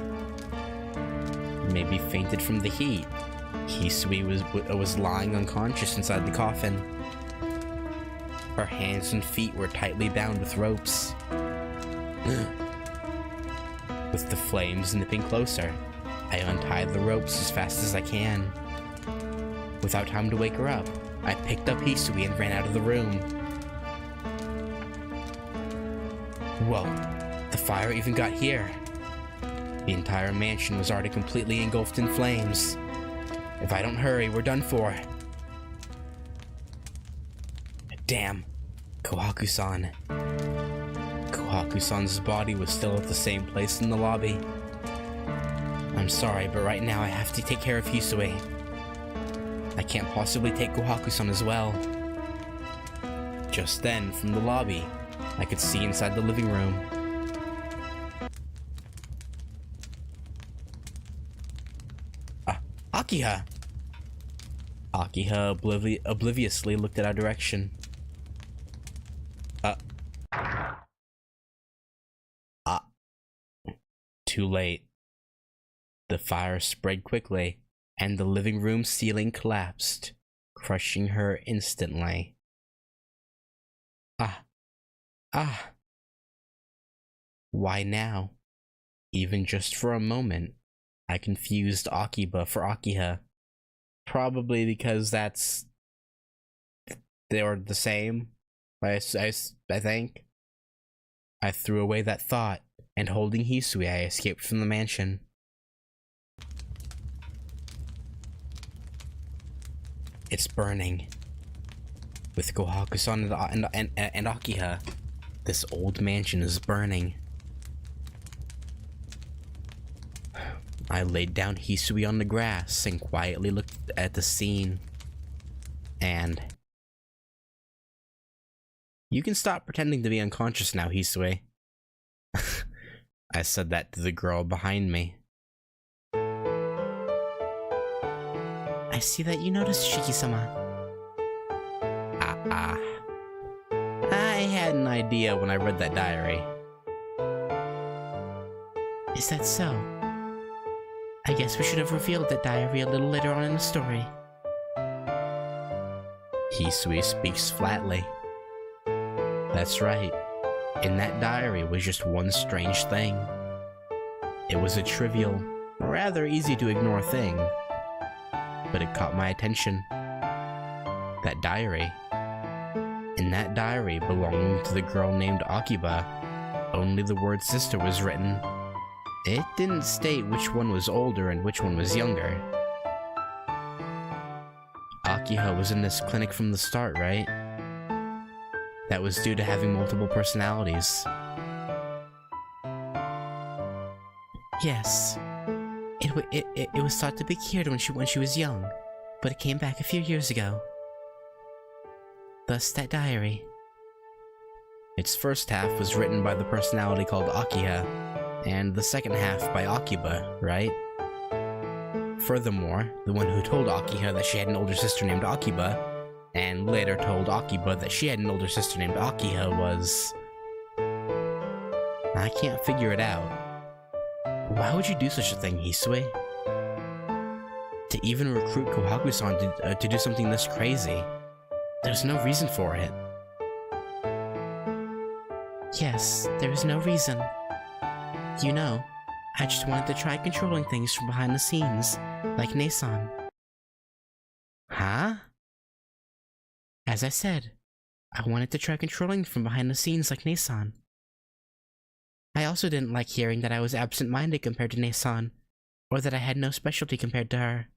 Maybe fainted from the heat. Hisui was lying unconscious inside the coffin. Her hands and feet were tightly bound with ropes. With the flames nipping closer, I untied the ropes as fast as I can. Without time to wake her up, I picked up Hisui and ran out of the room. Whoa, the fire even got here. The entire mansion was already completely engulfed in flames. If I don't hurry, we're done for. Damn. Kohaku-san. Kohaku-san's body was still at the same place in the lobby. I'm sorry, but right now I have to take care of Hisui. I can't possibly take Kohaku-san as well. Just then, from the lobby, I could see inside the living room. Akiha! Akiha obliviously looked at our direction. Too late. The fire spread quickly, and the living room ceiling collapsed, crushing her instantly. Why now? Even just for a moment, I confused Akiba for Akiha. Probably because they're the same, I think. I threw away that thought, and holding Hisui, I escaped from the mansion. It's burning. With Kohaku-san and Akiha, this old mansion is burning. I laid down Hisui on the grass and quietly looked at the scene. And... You can stop pretending to be unconscious now, Hisui. I said that to the girl behind me. I see that you noticed, Shiki-sama. I had an idea when I read that diary. Is that so? I guess we should have revealed that diary a little later on in the story. Hisui speaks flatly. That's right. In that diary was just one strange thing. It was a trivial, rather easy to ignore thing, but it caught my attention. That diary. In that diary belonging to the girl named Akiba, only the word sister was written. It didn't state which one was older and which one was younger. Akiha was in this clinic from the start, right? That was due to having multiple personalities. Yes. It was thought to be cured when she was young, but it came back a few years ago. Thus that diary. Its first half was written by the personality called Akiha, and the second half by Akiba, right? Furthermore, the one who told Akiha that she had an older sister named Akiba, and later told Akiba that she had an older sister named Akiha was... I can't figure it out. Why would you do such a thing, Hisui? To even recruit Kohaku-san to do something this crazy. There's no reason for it. Yes, there is no reason. You know, I just wanted to try controlling things from behind the scenes, like Nason. Huh? As I said, I wanted to try controlling from behind the scenes like Nason. I also didn't like hearing that I was absent-minded compared to Nason, or that I had no specialty compared to her.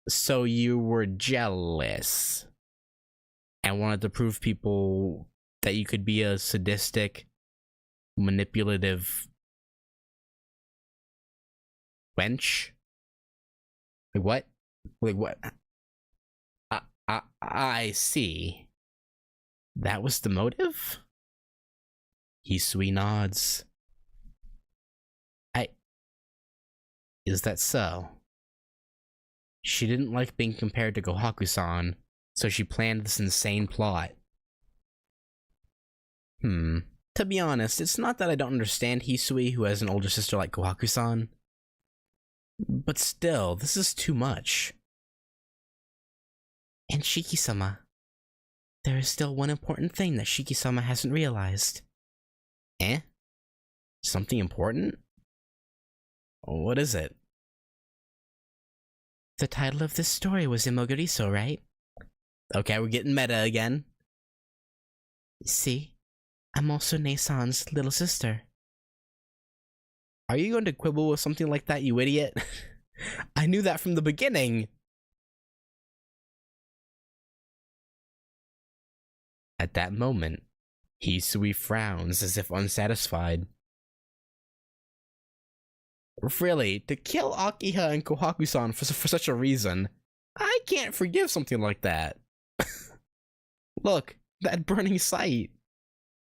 So you were jealous, and wanted to prove people that you could be a sadistic, manipulative wench? Like what? Like what? I see. That was the motive? Hisui nods. Is that so? She didn't like being compared to Kohaku-san, so she planned this insane plot. To be honest, it's not that I don't understand Hisui, who has an older sister like Kohaku-san. But still, this is too much. And Shiki-sama. There is still one important thing that Shiki-sama hasn't realized. Eh? Something important? What is it? The title of this story was Imogirisou, right? Okay, we're getting meta again. See? I'm also Nason's little sister. Are you going to quibble with something like that, you idiot? I knew that from the beginning! At that moment, Hisui frowns as if unsatisfied. Really, to kill Akiha and Kohaku-san for such a reason, I can't forgive something like that. Look, that burning sight.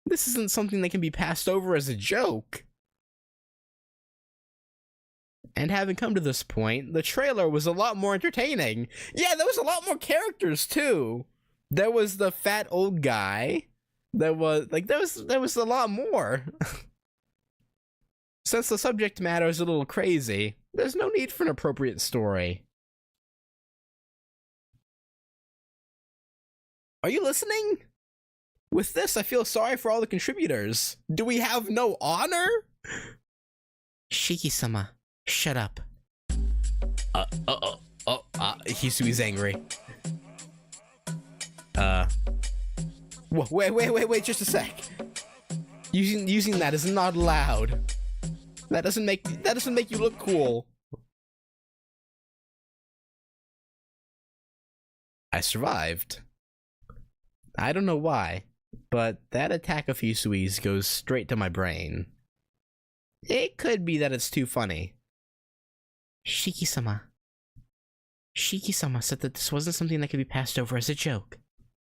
This isn't something that can be passed over as a joke. And having come to this point, the trailer was a lot more entertaining. Yeah, there was a lot more characters too. There was the fat old guy. There was a lot more. Since the subject matter is a little crazy, there's no need for an appropriate story. Are you listening? With this, I feel sorry for all the contributors. Do we have no honor? Shiki-sama, shut up. Hisui's angry. Wait, just a sec. Using that is not allowed. That doesn't make you look cool. I survived. I don't know why, but that attack of Hisui's goes straight to my brain. It could be that it's too funny. Shiki-sama. Shiki-sama said that this wasn't something that could be passed over as a joke.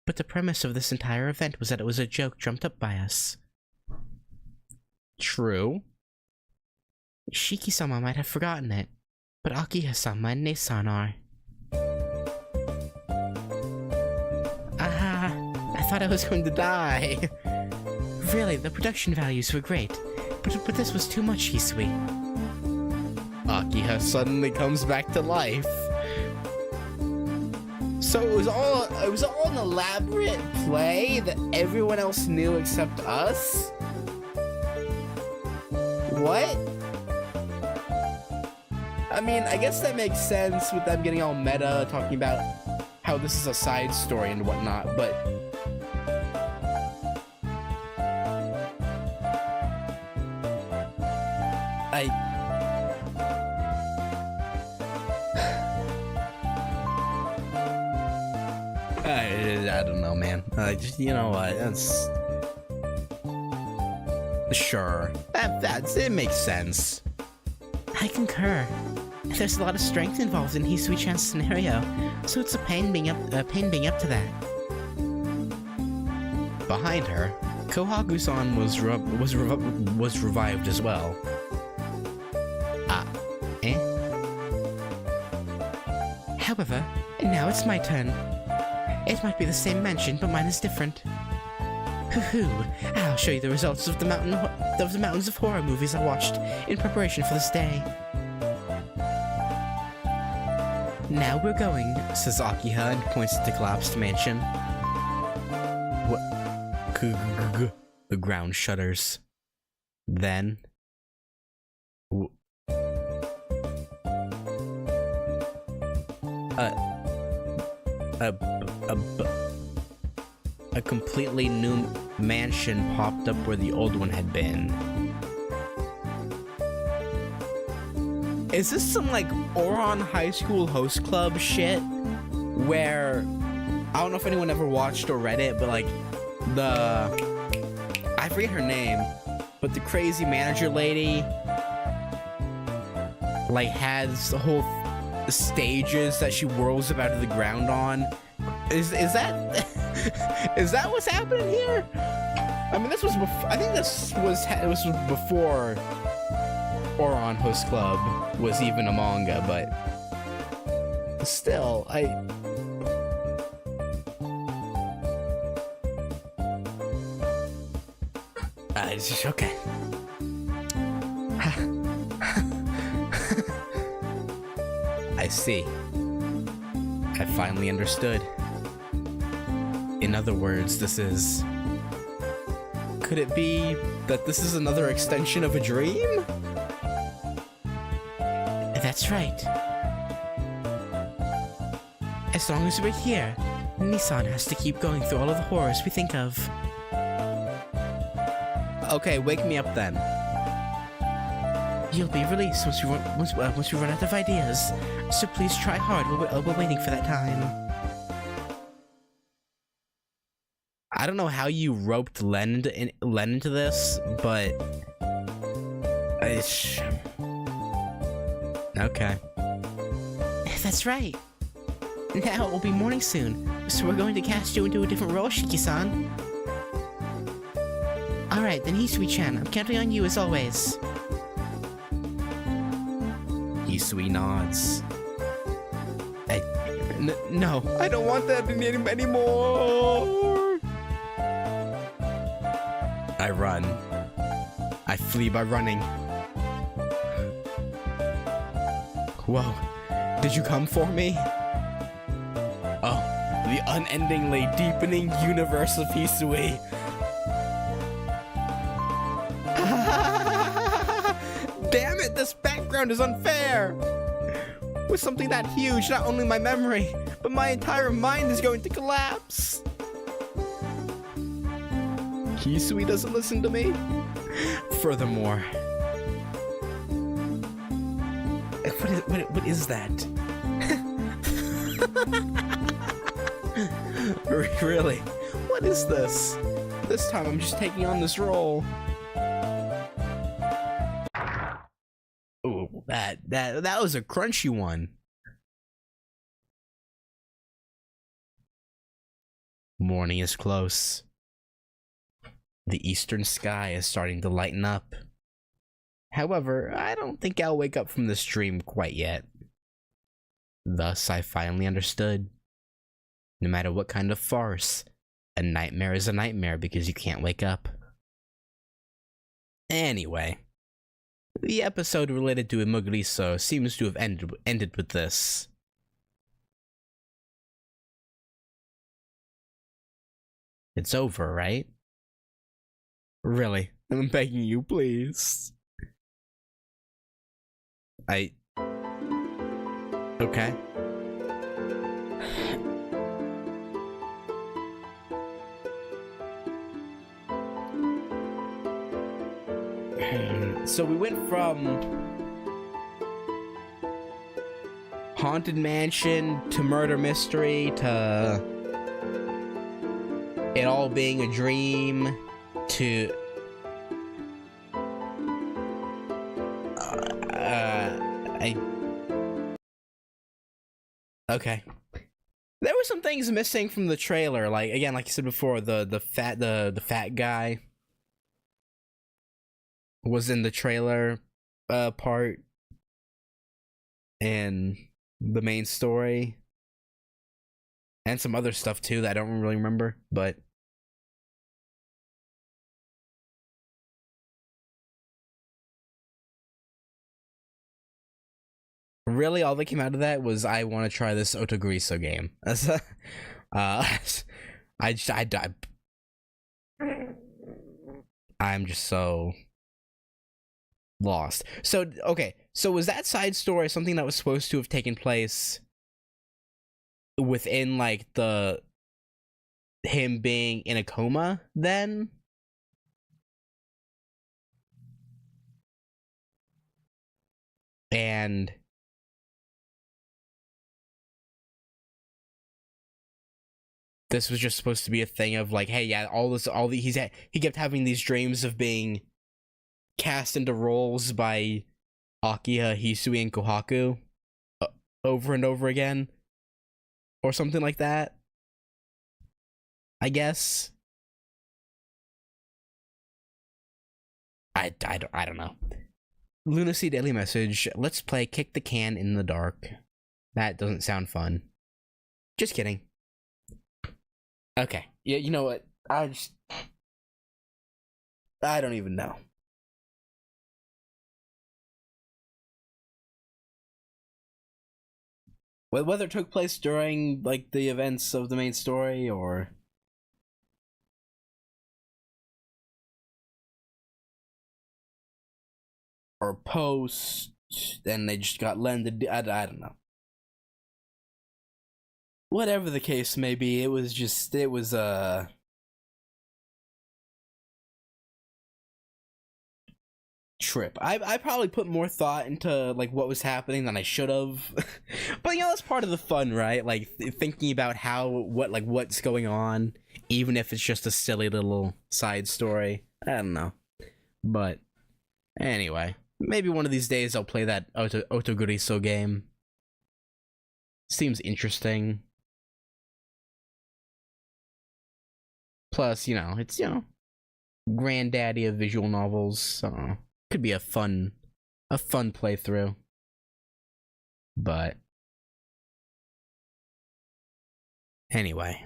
But the premise of this entire event was that it was a joke dreamt up by us. True. Shiki-sama might have forgotten it, but Akiha-sama and Ne-san are. I thought I was going to die. Really, the production values were great, but this was too much, Hisui. Akiha suddenly comes back to life. So it was all an elaborate play that everyone else knew except us? What? I mean, I guess that makes sense with them getting all meta, talking about how this is a side story and whatnot, but I don't know, man. You know what? That's sure. It makes sense. I concur. There's a lot of strength involved in Hisui-chan's scenario, so it's a pain being up to that. Behind her, Kohaku-san was revived as well. However, now it's my turn. It might be the same mansion, but mine is different. Hoo-hoo! I'll show you the results of the Mountains of Horror movies I watched in preparation for this day. Now we're going, says Akiha and points at the collapsed mansion. What? The ground shudders. Then... A completely new mansion popped up where the old one had been. Is this some like Ouran High School Host Club shit? Where I don't know if anyone ever watched or read it, but like I forget her name, but the crazy manager lady like has the whole stages that she whirls up out of the ground on. Is that is that what's happening here? I mean, this was I think this was before Ouran Host Club was even a manga, but still, it's just okay. I see. I finally understood. In other words, could it be that this is another extension of a dream? That's right. As long as we're here, Nissan has to keep going through all of the horrors we think of. Okay, wake me up then. You'll be released once we run out of ideas, so please try hard while we're waiting for that time. I don't know how you roped Len into this, but okay. That's right. Now it will be morning soon, so we're going to cast you into a different role, Shiki-san. Alright, then Hisui-chan, I'm counting on you as always. Hisui nods. No, I don't want that anymore. I run. I flee by running. Whoa, did you come for me? Oh, the unendingly deepening universe of Hisui. Damn it, this background is unfair! With something that huge, not only my memory, but my entire mind is going to collapse! Hisui doesn't listen to me? Furthermore... What is that? Really? What is this? This time I'm just taking on this role. Ooh, that was a crunchy one. Morning is close. The eastern sky is starting to lighten up. However, I don't think I'll wake up from this dream quite yet. Thus, I finally understood. No matter what kind of farce, a nightmare is a nightmare because you can't wake up. Anyway, the episode related to Imogirisou seems to have ended with this. It's over, right? Really? I'm begging you, please. Okay. So we went from haunted mansion to murder mystery to it all being a dream to okay. There were some things missing from the trailer, like again, like you said before, the fat guy was in the trailer part and the main story and some other stuff too that I don't really remember, but really all that came out of that was I want to try this Imogirisou game. I'm just so lost. So okay, so was that side story something that was supposed to have taken place within like the him being in a coma then? And this was just supposed to be a thing of like, hey, yeah, he kept having these dreams of being cast into roles by Akiha, Hisui, and Kohaku over and over again, or something like that. I guess. I don't know. Lunacy Daily Message. Let's play Kick the Can in the Dark. That doesn't sound fun. Just kidding. Okay. Yeah, you know what? I don't even know. Whether it took place during like the events of the main story or post, and they just got lended. I don't know. Whatever the case may be, it was trip. I probably put more thought into like what was happening than I should have. But you know, that's part of the fun, right? Like thinking about what's going on, even if it's just a silly little side story. I don't know. But anyway, maybe one of these days I'll play that Imogirisou game. Seems interesting. Plus, it's granddaddy of visual novels, so could be a fun playthrough. But anyway,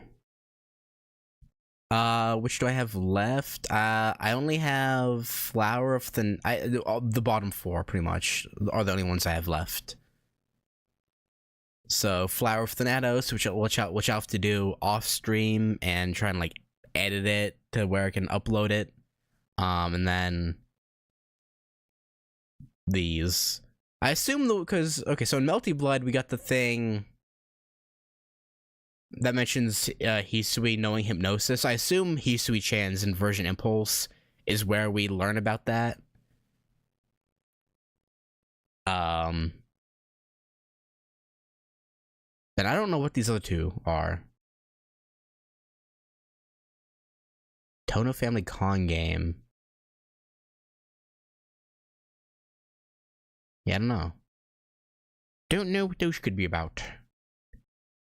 which do I have left? I only have Flower of the bottom four pretty much are the only ones I have left. So Flower of Thanatos, which I'll have to do off stream and try and like edit it to where I can upload it. And then these. I assume because okay, so in Melty Blood we got the thing that mentions Hisui knowing hypnosis. I assume Hisui-chan's Inversion Impulse is where we learn about that. Then I don't know what these other two are. Tono Family Con game. Yeah, I don't know. Don't know what those could be about.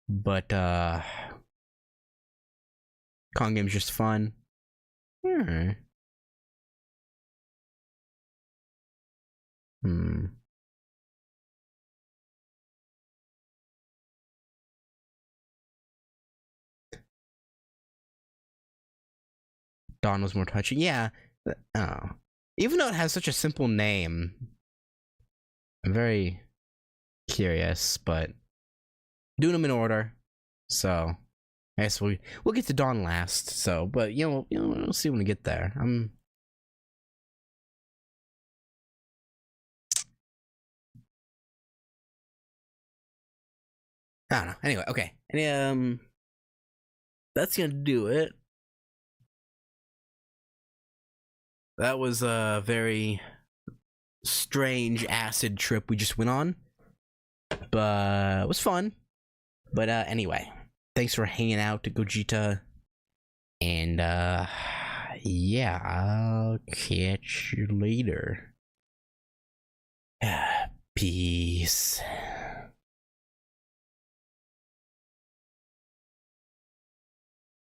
But, con game's just fun. Dawn was more touching. Yeah. Oh. Even though it has such a simple name, I'm very curious, but doing them in order. So I guess we'll get to Dawn last. So, but we'll see when we get there. I don't know. Anyway, okay. And, that's gonna do it. That was a very strange acid trip we just went on, but it was fun. But anyway, thanks for hanging out, Gogeta, and yeah, I'll catch you later. Peace.